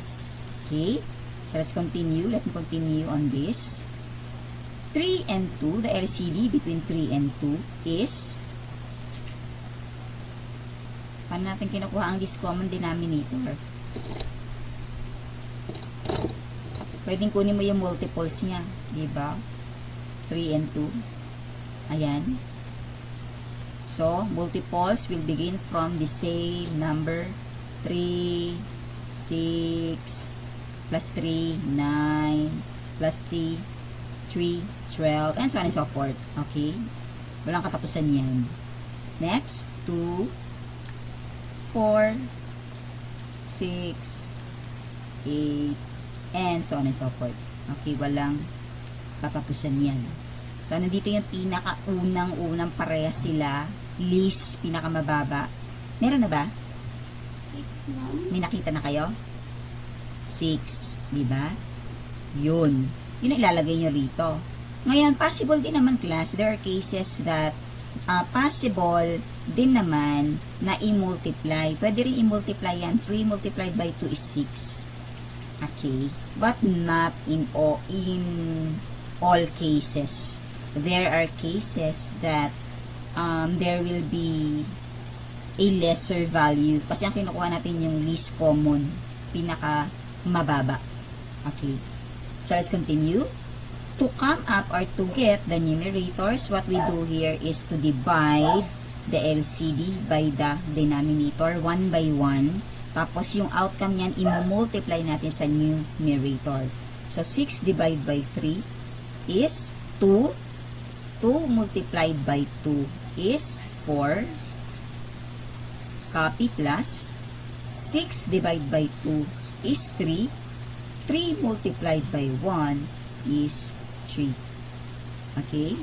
Okay? So, let's continue. Let me continue on this. 3 and 2, the LCD between 3 and 2 is, paano natin kinukuha ang least common denominator? Pwedeng kunin mo yung multiples niya. Diba? 3 and 2. Ayan. So, multiples will begin from the same number. 3, 6, plus 3, 9, plus 3, 12, and so on and so forth. Okay? Walang katapusan yan. Next, 2, 4, 6, 8, and so on and so forth. Okay? Walang katapusan yan. So, nandito yung pinaka-unang parehas sila. Least, pinakamababa. Meron na ba? 6, ma'am. May nakita na kayo? 6, diba? Yun. Yun ang ilalagay nyo rito. Ngayon, possible din naman, class, there are cases that possible din naman na i-multiply. Pwede rin i-multiply yan. 3 multiplied by 2 is 6. Okay? But not in all cases. There are cases that there will be a lesser value. Kasi ang kinukuha natin yung least common. Pinaka mababa. Okay. So, let's continue. To come up or to get the numerators, what we do here is to divide the LCD by the denominator 1 by 1. Tapos, yung outcome niyan, i-multiply natin sa numerator. So, 6 divided by 3 is 2. 2 multiplied by 2 is 4. Copy plus 6 divided by 2 is 3. 3 multiplied by 1 is 3. Okay?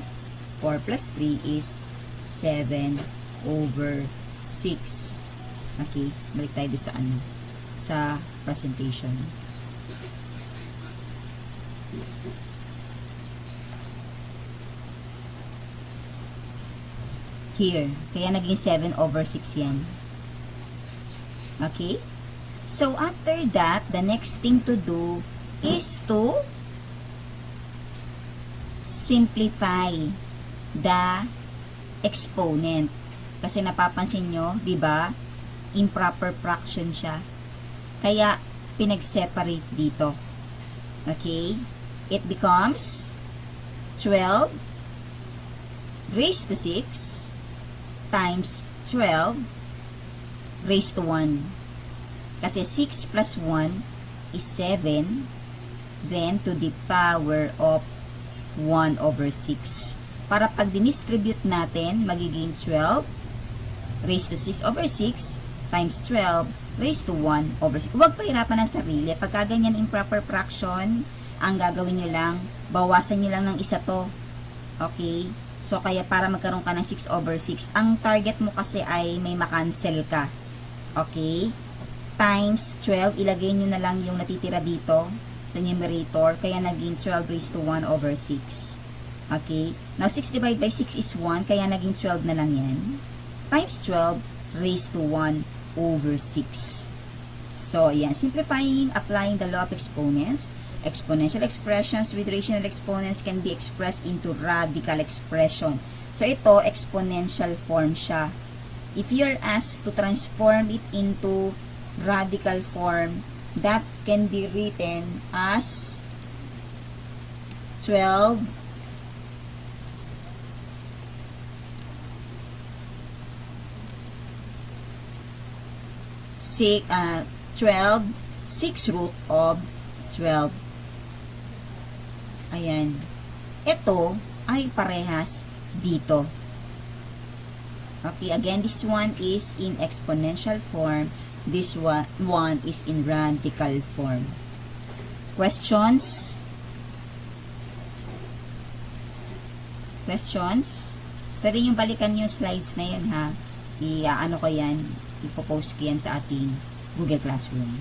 4 plus 3 is 7 over 6. Okay? Balik tayo sa sa presentation. Here. Kaya naging 7 over 6 yan. Okay? So, after that, the next thing to do is to simplify the exponent. Kasi napapansin nyo, di ba? Improper fraction siya. Kaya, pinag-separate dito. Okay? It becomes 12 raised to 6 times 12 raised to 1. Kasi 6 plus 1 is 7. Then, to the power of 1 over 6. Para pag dinistribute natin, magiging 12 raised to 6 over 6 times 12 raised to 1 over 6. Huwag pahirapan ng sarili. Pagka ganyan improper fraction, ang gagawin nyo lang, bawasan nyo lang ng isa to. Okay? So, kaya para magkaroon ka ng 6 over 6, ang target mo kasi ay may makancel ka. Okay? Times 12, ilagay nyo na lang yung natitira dito sa numerator, kaya naging 12 raised to 1 over 6. Okay? Now, 6 divided by 6 is 1, kaya naging 12 na lang yan. Times 12 raised to 1 over 6. So, yan. Simplifying, applying the law of exponents. Exponential expressions with rational exponents can be expressed into radical expression. So, ito, exponential form siya. If you're asked to transform it into radical form, that can be written as 12 6 root of 12. Ayan. Ito ay parehas dito. Okay, again, this one is in exponential form. This one is in radical form. Questions? questions, pwede nyo balikan yung slides na yun ha. Ano ko yan, ipopost ko yan sa ating Google Classroom.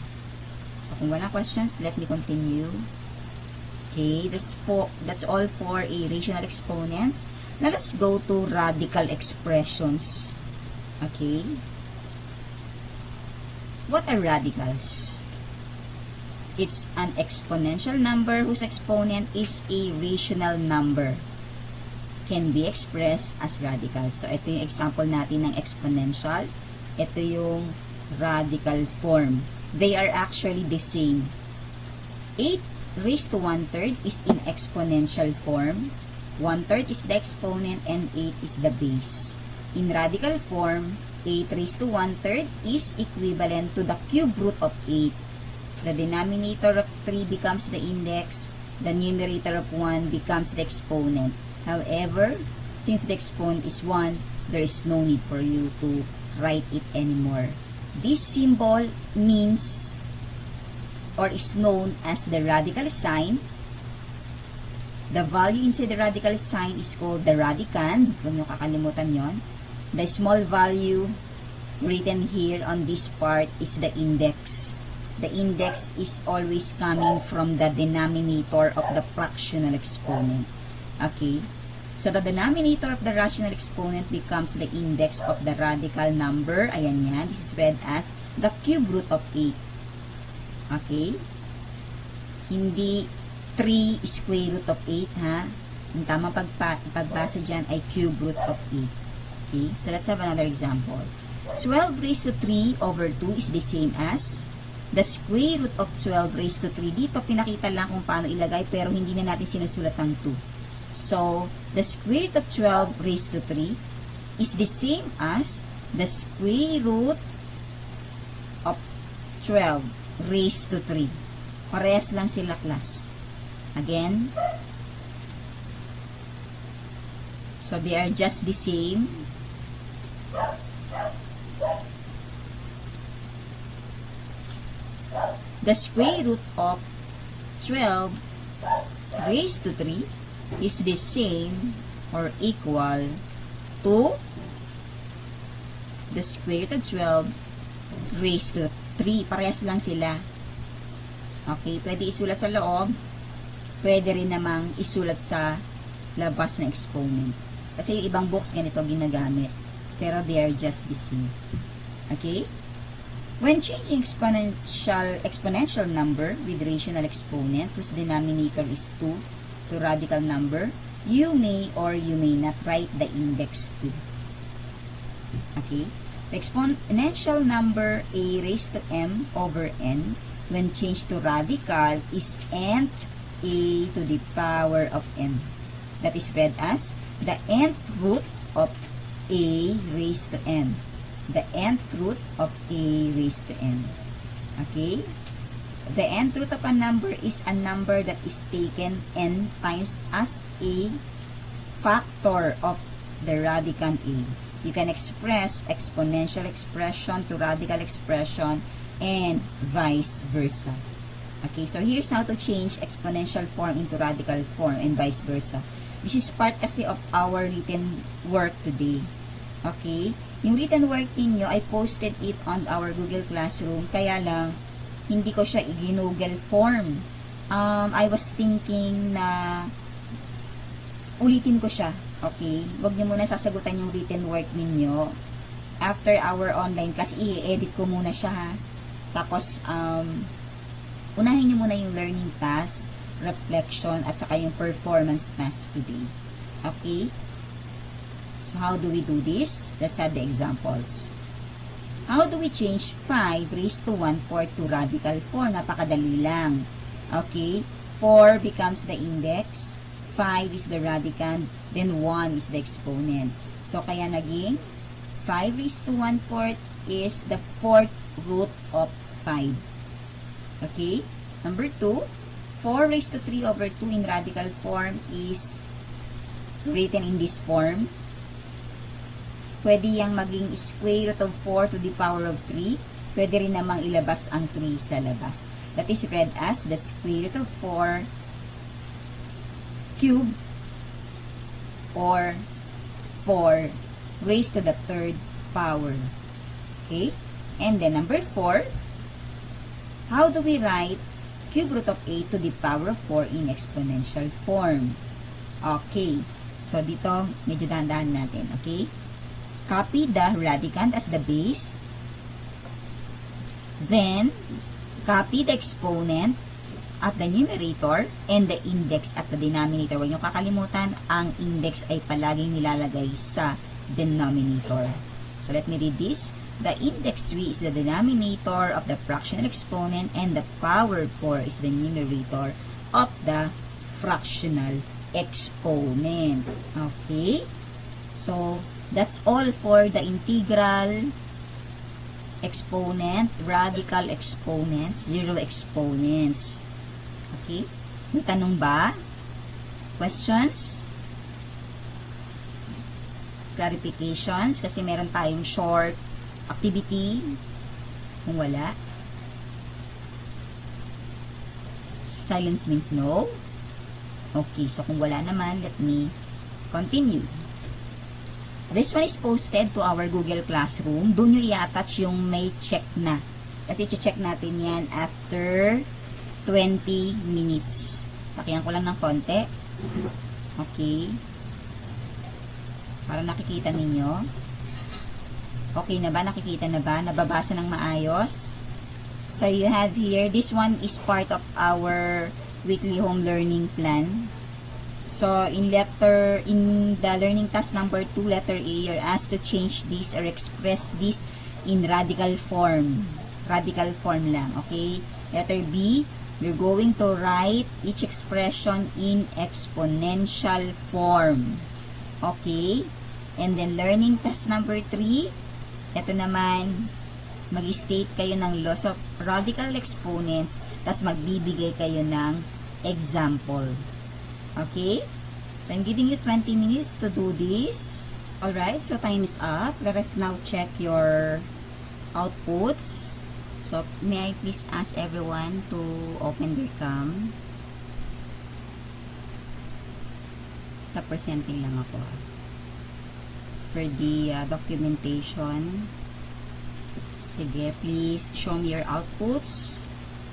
So, kung wala questions, let me continue. Okay, that's all for a rational exponents. Now, let's go to radical expressions. Okay. What are radicals? It's an exponential number whose exponent is a rational number. Can be expressed as radicals. So, ito yung example natin ng exponential. Ito yung radical form. They are actually the same. 8 raised to 1/3 is in exponential form. 1/3 is the exponent and 8 is the base. In radical form, 8 raised to 1/3 is equivalent to the cube root of 8. The denominator of 3 becomes the index. The numerator of 1 becomes the exponent. However, since the exponent is 1, there is no need for you to write it anymore. This symbol means or is known as the radical sign. The value inside the radical sign is called the radicand. Huwag nyo kakalimutan yon. The small value written here on this part is the index. The index is always coming from the denominator of the fractional exponent. Okay? So, the denominator of the rational exponent becomes the index of the radical number. Ayan yan. This is read as the cube root of 8. Okay? Hindi 3 square root of 8, ha? Ang tamang pagbasa dyan ay cube root of 8. Okay? So, let's have another example. 12 raised to 3 over 2 is the same as the square root of 12 raised to 3. Dito, pinakita lang kung paano ilagay, pero hindi na natin sinusulat ang 2. So, the square root of 12 raised to 3 is the same as the square root of 12 raised to 3. Parehas lang sila, class. Again. So, they are just the same. The square root of 12 raised to 3 is the same or equal to the square root of 12 raised to 3. Parehas lang sila. Okay, pwede isulat sa loob. Pwede rin namang isulat sa labas ng exponent. Kasi yung ibang books ganito ginagamit. Pero they are just the same. Okay? When changing exponential number with rational exponent whose denominator is 2 to radical number, you may or you may not write the index 2. Okay? The exponential number a raised to m over n when changed to radical is nth a to the power of m. That is read as the nth root of a raised to m. The nth root of a raised to m. Okay? The nth root of a number is a number that is taken n times as a factor of the radicand a. You can express exponential expression to radical expression and vice versa. Okay, so here's how to change exponential form into radical form and vice versa. This is part kasi of our written work today. Okay? Yung written work ninyo, I posted it on our Google Classroom. Kaya lang, hindi ko siya i-Google form. I was thinking na ulitin ko siya. Okay? Huwag niyo muna sasagutan yung written work ninyo. After our online class, i-edit ko muna siya, ha? Tapos, unahin niyo muna yung learning task, reflection, at saka yung performance task today. Okay? So, how do we do this? Let's have the examples. How do we change 5 raised to 1/4 to radical 4? Napakadali lang. Okay? 4 becomes the index, 5 is the radicand, then 1 is the exponent. So, kaya naging 5 raised to 1/4 is the 4th root of 5. Okay? Number 2, 4 raised to 3 over 2 in radical form is written in this form. Pwede yang maging square root of 4 to the power of 3. Pwede rin namang ilabas ang 3 sa labas. That is read as the square root of 4 cube or 4 raised to the third power. Okay? And then number 4, how do we write cube root of 8 to the power of 4 in exponential form? Okay. So, dito, medyo dahan-dahan natin. Okay? Copy the radicand as the base. Then, copy the exponent at the numerator and the index at the denominator. Huwag niyo kakalimutan, ang index ay palaging nilalagay sa denominator. So, let me read this. The index 3 is the denominator of the fractional exponent and the power 4 is the numerator of the fractional exponent. Okay? So, that's all for the integral, exponent, radical exponents, zero exponents. Okay? May tanong ba? Questions? Clarifications? Kasi meron tayong short activity. Kung wala. Silence means no. Okay, so kung wala naman, let me continue. This one is posted to our Google Classroom. Doon nyo i-attach yung may check na. Kasi i-check natin yan after 20 minutes. Takihan ko lang ng konti. Okay. Para nakikita ninyo. Okay na ba? Nakikita na ba? Nababasa ng maayos? So, you have here, this one is part of our weekly home learning plan. So, in the learning task number 2, letter A, you're asked to change this or express this in radical form. Radical form lang, okay? Letter B, you're going to write each expression in exponential form. Okay? And then, learning task number 3, ito naman, mag-state kayo ng laws of radical exponents, tas magbibigay kayo ng example. Okay? So, I'm giving you 20 minutes to do this. Alright, so time is up. Let us now check your outputs. So, may I please ask everyone to open their cam? Stop presenting lang ako. For the documentation. Sige, please show me your outputs.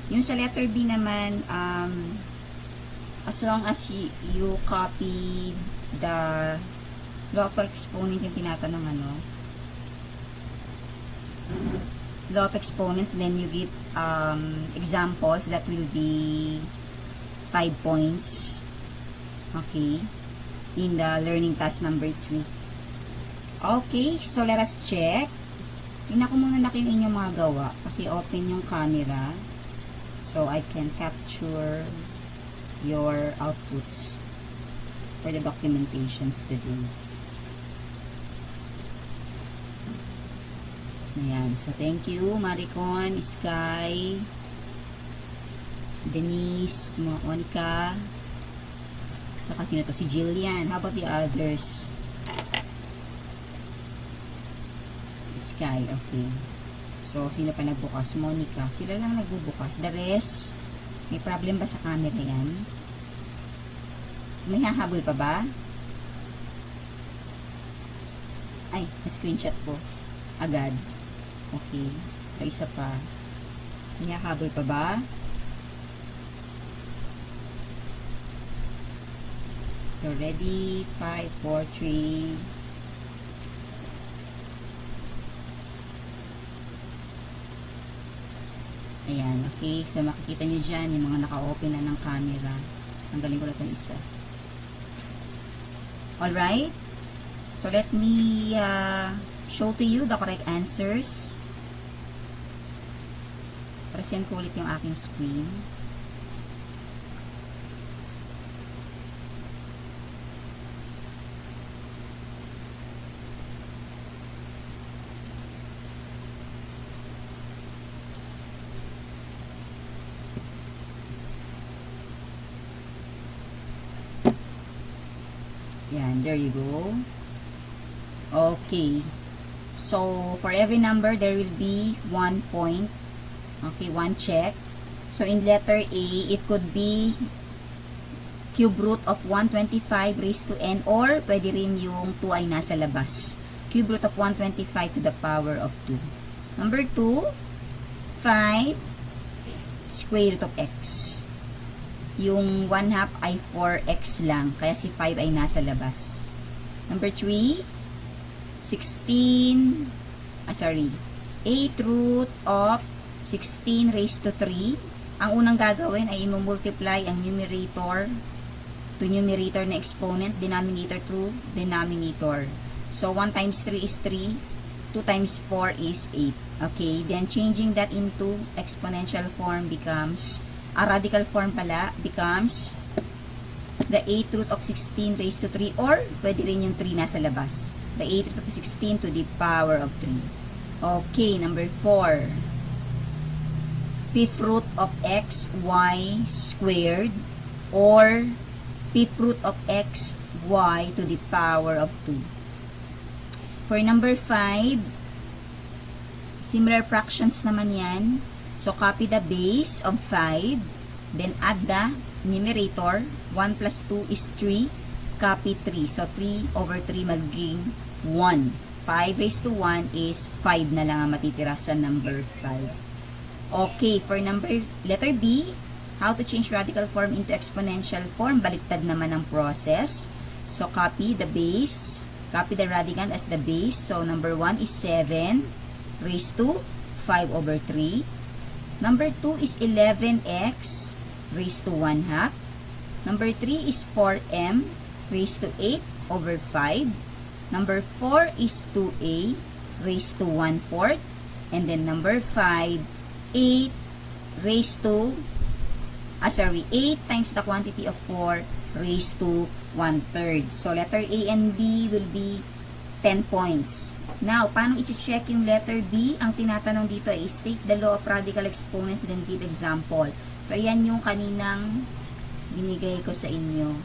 Yung sa letter B naman, as long as you copy the law of exponent yung tinatanong law of exponents, then you give examples that will be 5 points. Okay. In the learning task number 3. Okay, so let us check. Tingnan ko muna yung inyong mga gawa. Paki-open yung camera so I can capture your outputs for the documentations to do. Ayan. So, thank you, Maricon, Sky, Denise, Monica. Basta kasi na to si Jillian. How about the others? Sky, okay. So, sino pa nagbukas? Monica. Sila lang nagbubukas. The rest, may problem ba sa camera yan? May hahabol pa ba? Ay, na-screenshot ko. Agad. Okay. So, isa pa. May hahabol pa ba? So, ready? 5, 4, 3... Ayan, okay. So, makikita nyo dyan yung mga naka-open na ng camera. Tanggalin ko lang itong isa. Alright? So, let me show to you the correct answers. Present ko ulit yung aking screen. Yan, there you go. Okay. So, for every number, there will be 1 point. Okay, 1 check. So, in letter A, it could be cube root of 125 raised to n, or pwede rin yung 2 ay nasa labas. Cube root of 125 to the power of 2. Number 2, 5 square root of x. Yung 1/2 ay 4x lang, kaya si 5 ay nasa labas. Number 3, 8 root of 16 raised to 3. Ang unang gagawin ay i-multiply ang numerator to numerator na exponent, denominator to denominator. So, 1 times 3 is 3, 2 times 4 is 8. Okay, then changing that into exponential form becomes, radical form pala, becomes the 8 root of 16 raised to 3, or pwede rin yung 3 nasa labas. The 8 root of 16 to the power of 3. Okay, number 4. Fifth root of x, y squared, or fifth root of x, y to the power of 2. For number 5, similar fractions naman yan. So, copy the base of 5, then add the numerator. 1 plus 2 is 3. Copy 3. So, 3 over 3 magiging 1. 5 raised to 1 is 5 na lang ang matitira sa number 5. Okay, for letter B, how to change radical form into exponential form. Baliktad naman ang process. So, copy the base. Copy the radicand as the base. So, number 1 is 7 raised to 5 over 3. Number 2 is 11x raised to 1/2. Number 3 is 4m raised to 8 over 5. Number 4 is 2a raised to 1/4. And then number 5, 8 raised to, 8 times the quantity of 4 raised to 1/3. So, letter A and B will be 10 points. Now, paano i-check yung letter B? Ang tinatanong dito ay state the law of radical exponents then give example. So, ayan yung kaninang binigay ko sa inyo.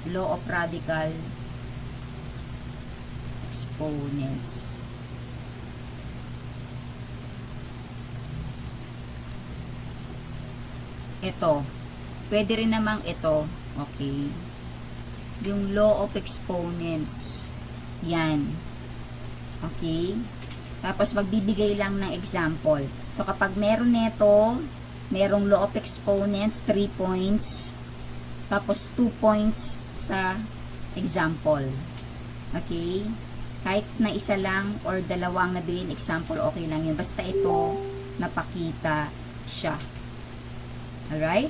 Law of radical exponents. Ito. Pwede rin namang ito. Okay. Yung law of exponents. Yan. Okay. Tapos, magbibigay lang ng example. So, kapag meron neto, merong law of exponents, 3 points. Tapos, 2 points sa example. Okay. Kahit na isa lang or dalawang nabigay example, okay lang yun. Basta ito, napakita siya. Alright?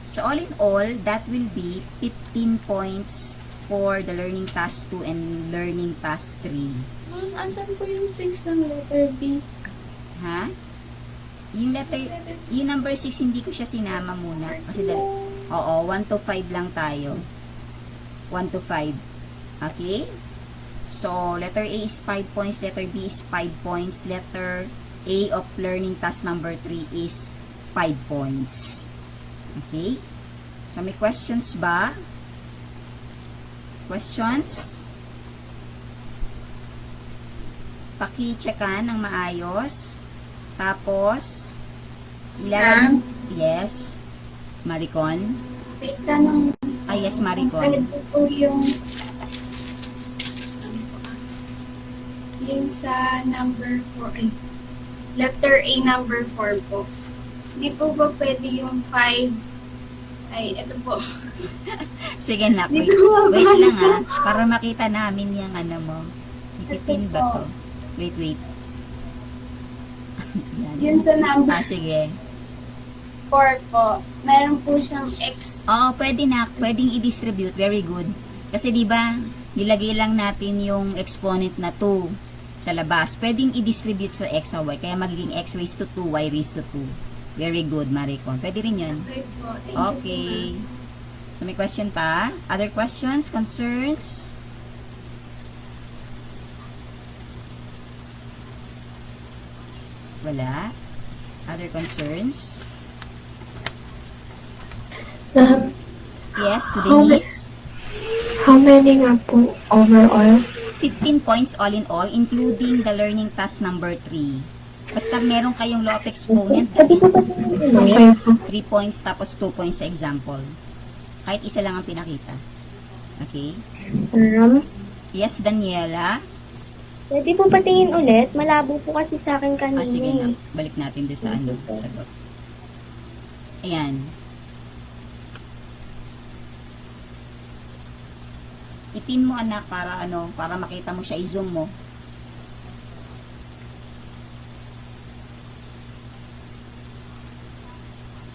So, all in all, that will be 15 points for the learning task 2 and learning task 3. Asan po yung 6 ng letter B? Ha? Yung letter, yung number 6, hindi ko siya sinama muna. Kasi oo, 1 to 5 lang tayo. 1 to 5. Okay? So, letter A is 5 points, letter B is 5 points, letter A of learning task number 3 is 5 points. Okay? So, may questions ba? Questions? Paki-checkan ng maayos. Tapos, ilan? Yes. Maricon? Wait, tanong. Yes, Maricon. Pwede po yung sa number 4, letter A number 4 po. Di po ba pwede yung 5? Ay, ito po. Sige na, wait lang para makita namin yung ano mo. Ipipin ba to? Wait. Yun sa number Sige. 4 po. Meron po siyang X. Oo, pwedeng i-distribute. Very good. Kasi di ba nilagay lang natin yung exponent na 2 sa labas. Pwedeng i-distribute sa x sa y. Kaya magiging x raised to 2, y raised to 2. Very good, Maricon. Pwede rin yun. Okay po. Thank Okay. So, may question pa? Other questions? Concerns? Wala? Other concerns? Yes, Denise? How many nga po overall? 15 points all in all, including the learning task number 3. Basta meron kayong law of exponent, that is 3 points tapos 2 points sa example. Kahit isa lang ang pinakita. Okay? Yes, Daniela? Pwede po patingin ulit. Malabo po kasi sa akin kanina. Sige nga. eh. Balik natin doon sa sagot. Ayan. Ipin mo anak para makita mo siya, i-zoom mo.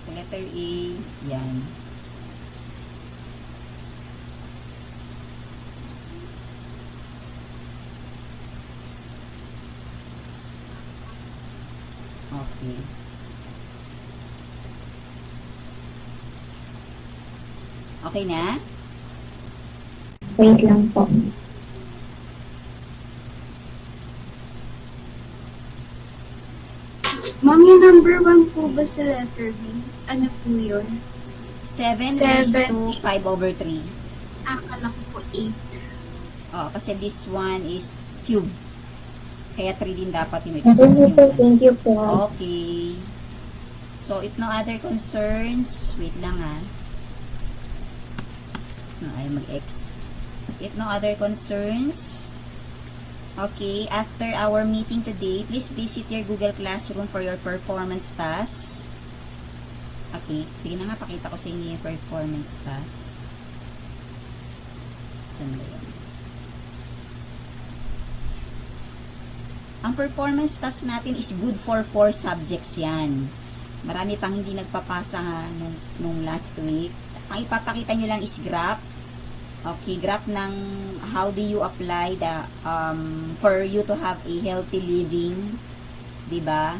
So letter A, yan. Okay. Okay na? Wait lang po. Ma'am, yung number 1 po ba sa letter B? Ano po yun? 7 raised Seven. to 5/3. Akala ko po 8. Oh, kasi this one is cube. Kaya 3 din dapat yung Thank you po. Okay. So, if no other concerns, wait lang No, ayaw mag-X. If no other concerns, okay, after our meeting today, please visit your Google Classroom for your performance tasks. Okay, sige na nga, pakita ko sa inyo yung performance tasks. Saan ba yun? Ang performance task natin is good for 4 subjects yan. Marami pang hindi nagpapasa nung last week. Ang ipapakita nyo lang is graph. Okay, graph ng how do you apply the for you to have a healthy living. Diba?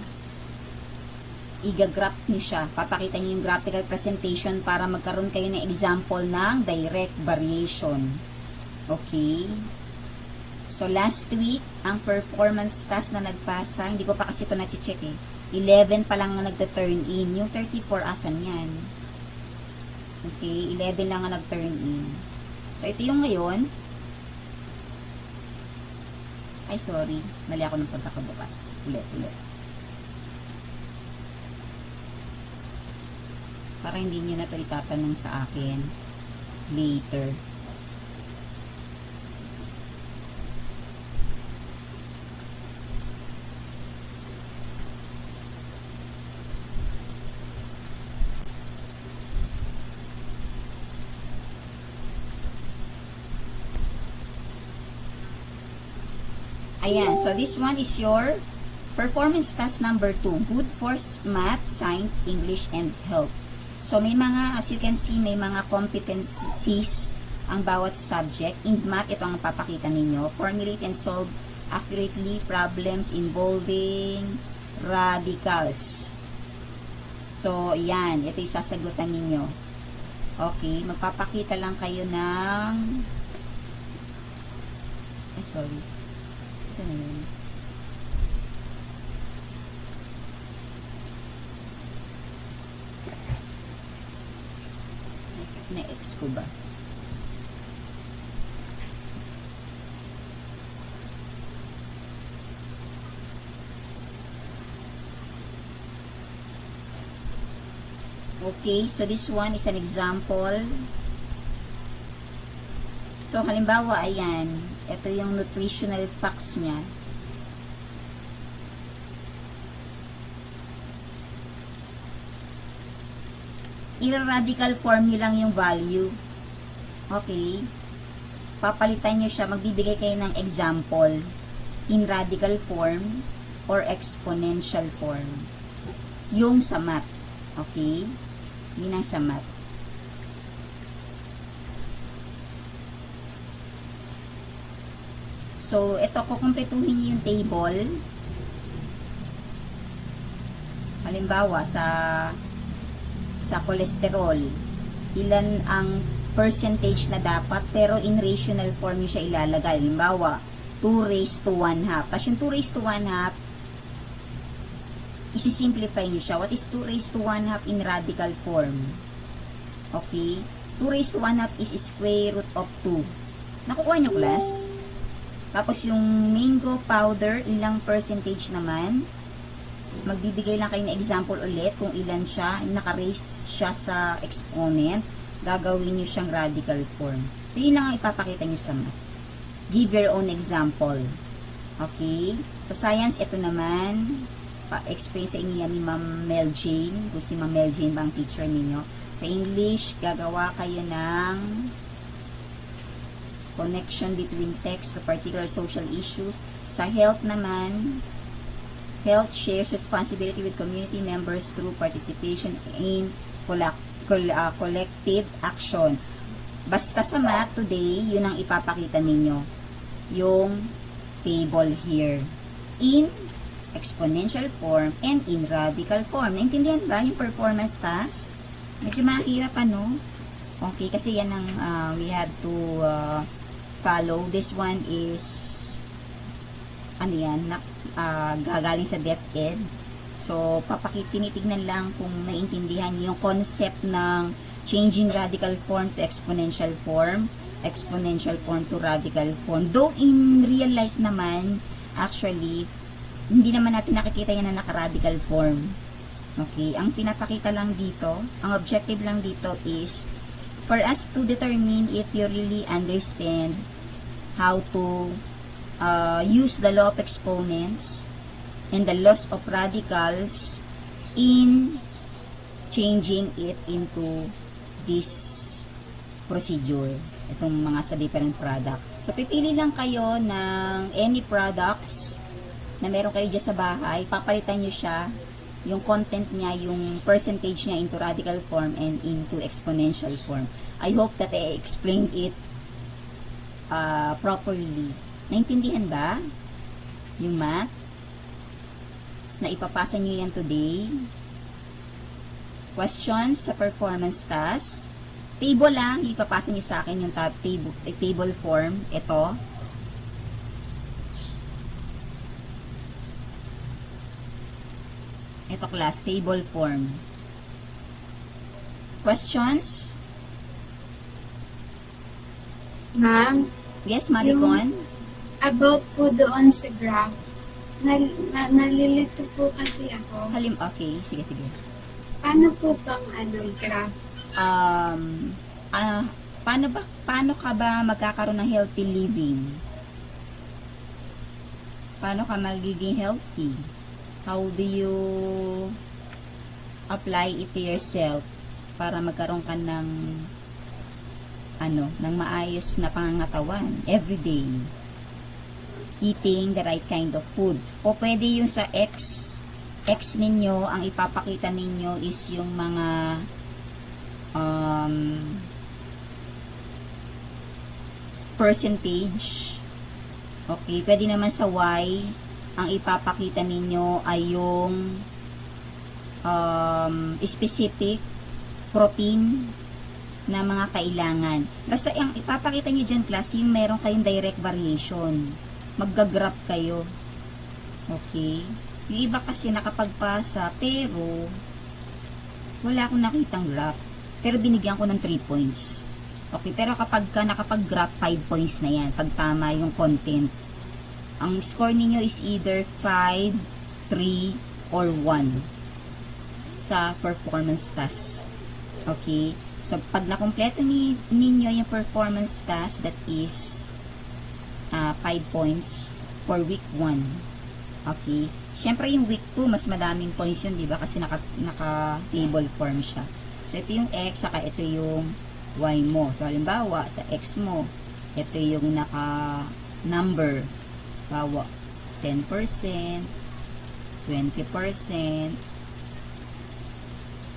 Iga-graph nyo siya. Papakita nyo yung graphical presentation para magkaroon kayo ng example ng direct variation. Okay? So, last week, ang performance task na nagpasa, hindi ko pa kasi ito na-check 11 pa lang ang nagta-turn in. Yung 34, asan yan? Okay, 11 lang ang nag-turn in. So, ito yung ngayon. Ay, sorry. Mali ako ng pagkakabukas. Ulit. Para hindi nyo na ito itatanong sa akin later. Ayan, so this one is your performance task number 2. Good for math, science, English, and health. So may mga, as you can see, may mga competencies ang bawat subject. In math, ito ang papakita ninyo. Formulate and solve accurately problems involving radicals. So, yan. Ito yung sasagutan ninyo. Okay, magpapakita lang kayo ng... Ay, sorry. Saan na yun? Na-X ko ba? Okay, so this one is an example. So, halimbawa, ayan, ito yung nutritional facts niya. I-radical form nyo lang yung value. Okay. Papalitan nyo siya, magbibigay kayo ng example in radical form or exponential form. Yung sa math. Okay? Yun ang sa math. So, ito, kukumpletuhin niyo yung table. Halimbawa, sa cholesterol, ilan ang percentage na dapat, pero in rational form nyo siya ilalagay. Halimbawa, 2 raised to 1 half. Tapos yung 2 raised to 1 half, isi-simplify nyo siya. What is 2 raised to 1 half in radical form? Okay? 2 raised to 1 half is square root of 2. Nakukuha nyo, class? Tapos yung mango powder, ilang percentage naman? Magbibigay lang kayo ng example ulit kung ilan siya. Naka-raise siya sa exponent. gagawin nyo siyang radical form. So, yun lang ang ipapakita nyo sa math. Give your own example. Okay? Sa science, ito naman, pa-explain sa inyo yan ni Ma'am Mel Jane. Kung si Ma'am Mel Jane ba ang teacher ninyo. Sa English, gagawa kayo ng connection between text to particular social issues. Sa health naman, health shares responsibility with community members through participation in collective action. Basta sa math today, yun ang ipapakita ninyo. Yung table here. In exponential form and in radical form. Naintindihan ba yung performance task? Medyo mahirap ano? Okay, kasi yan ang we have to follow. This one is ano yan, gagaling sa DepEd. So, tinitignan lang kung naiintindihan yung concept ng changing radical form to exponential form to radical form. Though in real life naman, actually, hindi naman natin nakikita yan na naka-radical form. Okay? Ang pinapakita lang dito, ang objective lang dito is for us to determine if you really understand how to use the law of exponents and the laws of radicals in changing it into this procedure. Itong mga sa different product. So, pipili lang kayo ng any products na meron kayo dyan sa bahay. Papalitan nyo siya, yung content niya, yung percentage niya into radical form and into exponential form. I hope that I explained it properly. Naintindihan ba? Yung math? Na ipapasa nyo yan today. Questions sa performance task? Table lang, ipapasa nyo sa akin yung table form. Ito. Ito class, table form. Questions? Ma'am, Yes, Maricon? about po doon sa graph, nalilito po kasi ako. Okay, sige. Paano po bang graph? Paano ka ba magkakaroon ng healthy living? Paano ka magiging healthy? How do you apply it to yourself para magkaroon ka ng ng maayos na pangangatawan everyday? Eating the right kind of food. O pwede yung sa X ninyo, ang ipapakita ninyo is yung mga percentage. Okay, pwede naman sa Y, ang ipapakita ninyo ay yung specific protein na mga kailangan. Basta ang ipapakita nyo dyan class, yung meron kayong direct variation. Magga-graph kayo. Okay? Yung iba kasi nakapagpasa, pero wala akong nakitang graph. Pero binigyan ko ng 3 points. Okay, pero kapag ka nakapag-graph, 5 points na yan. Pag tama yung content. Ang score ninyo is either 5, 3, or 1 sa performance task. Okay? So, pag nakompleto ninyo yung performance task, that is 5 points for week 1. Okay? Siyempre, yung week 2, mas madaming points yun, diba? Kasi naka-table form siya. So, ito yung X, saka ito yung Y mo. So, halimbawa, sa X mo, ito yung naka-number. Bawa, 10%, 20%,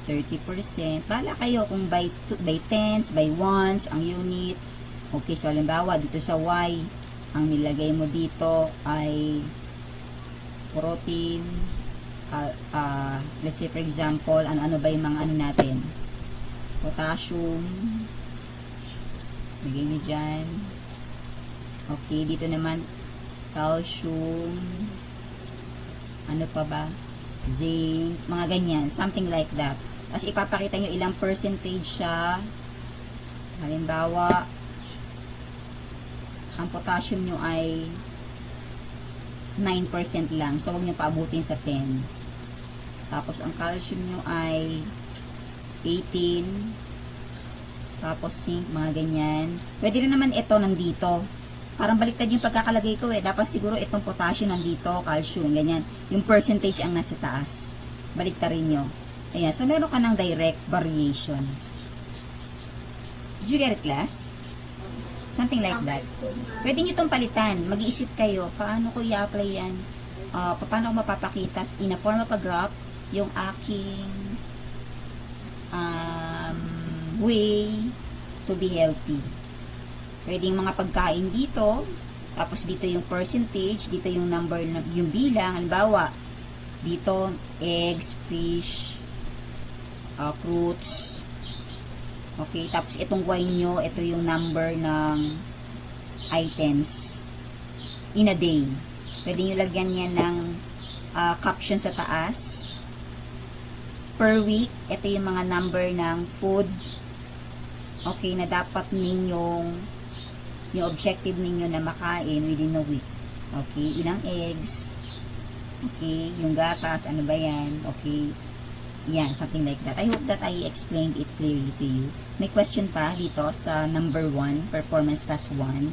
30%. Bala kayo kung by tens, by ones, ang unit. Okay, so halimbawa, dito sa Y, ang nilagay mo dito ay protein. Let's say, for example, ano ba yung mga natin? Potassium. Lagay nyo dyan. Okay, dito naman, calcium. Ano pa ba? Zinc. Mga ganyan. Something like that. Tapos ipapakita nyo ilang percentage siya. Halimbawa, ang potassium nyo ay 9% lang. So, huwag nyo paabutin sa 10. Tapos, ang calcium nyo ay 18. Tapos zinc, mga ganyan. Pwede rin naman ito nandito. Parang baliktad yung pagkakalagay ko eh. Dapat siguro itong potassium nandito, calcium, ganyan. Yung percentage ang nasa taas. Baliktarin nyo. Ayan, so meron ka ng direct variation. Did you get it, class? Something like that. Pwede nyo itong palitan. Mag-iisip kayo, paano ko i-apply yan? Paano ko mapapakita in a form of a graph yung aking way to be healthy. Pwede yung mga pagkain dito, tapos dito yung percentage, dito yung number, yung bilang, halimbawa, dito, eggs, fish, fruits, okay, tapos itong y nyo, ito yung number ng items in a day. Pwede nyo lagyan yan ng caption sa taas. Per week, ito yung mga number ng food, okay, na dapat ninyong, yung objective ninyo na makain within a week. Okay, ilang eggs, okay, yung gatas, ano ba yan, okay, yan, something like that. I hope that I explained it clearly to you. May question pa dito sa number 1, performance task 1.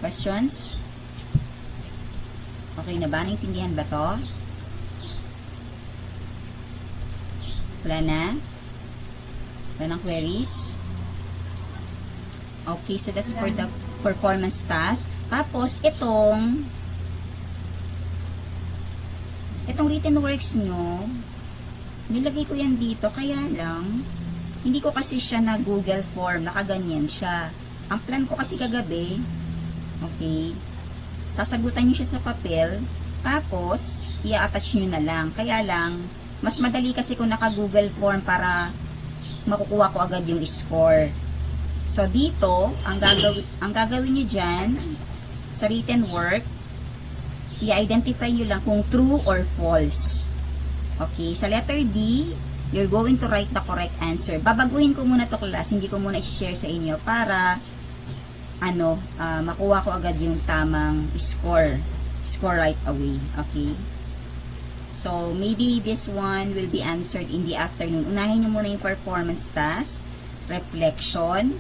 Questions? Okay na ba? Naintindihan ba to? Wala na? Wala ng queries? Okay, so that's for the performance task. Tapos, itong written works nyo, nilagay ko yan dito, kaya lang, hindi ko kasi siya na Google form, nakaganyan siya. Ang plan ko kasi kagabi, okay, sasagutan nyo siya sa papel, tapos, i-attach nyo na lang. Kaya lang, mas madali kasi kung naka-Google form para makukuha ko agad yung score. So, dito, ang gagawin nyo dyan, sa written work, i-identify nyo lang kung true or false. Okay, sa letter D, you're going to write the correct answer. Babaguhin ko muna to class, hindi ko muna i-share sa inyo para makuha ko agad yung tamang score right away. Okay, so maybe this one will be answered in the afternoon. Unahin nyo muna yung performance task, reflection,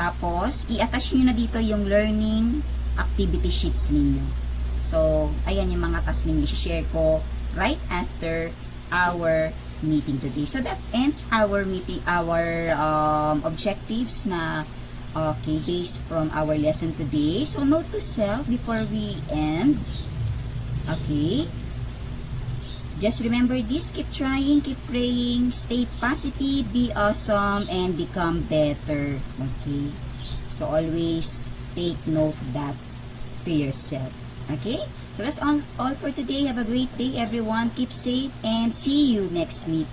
tapos i-attach nyo na dito yung learning activity sheets ninyo. So, ayan yung mga task ninyo. I-share ko right after our meeting today. So, that ends our meeting, our objectives na okay, based from our lesson today. So, note to self before we end. Okay. Just remember this. Keep trying, keep praying, stay positive, be awesome, and become better. Okay. So, always take note that to yourself. Okay? So that's all for today. Have a great day, everyone. Keep safe and see you next meeting.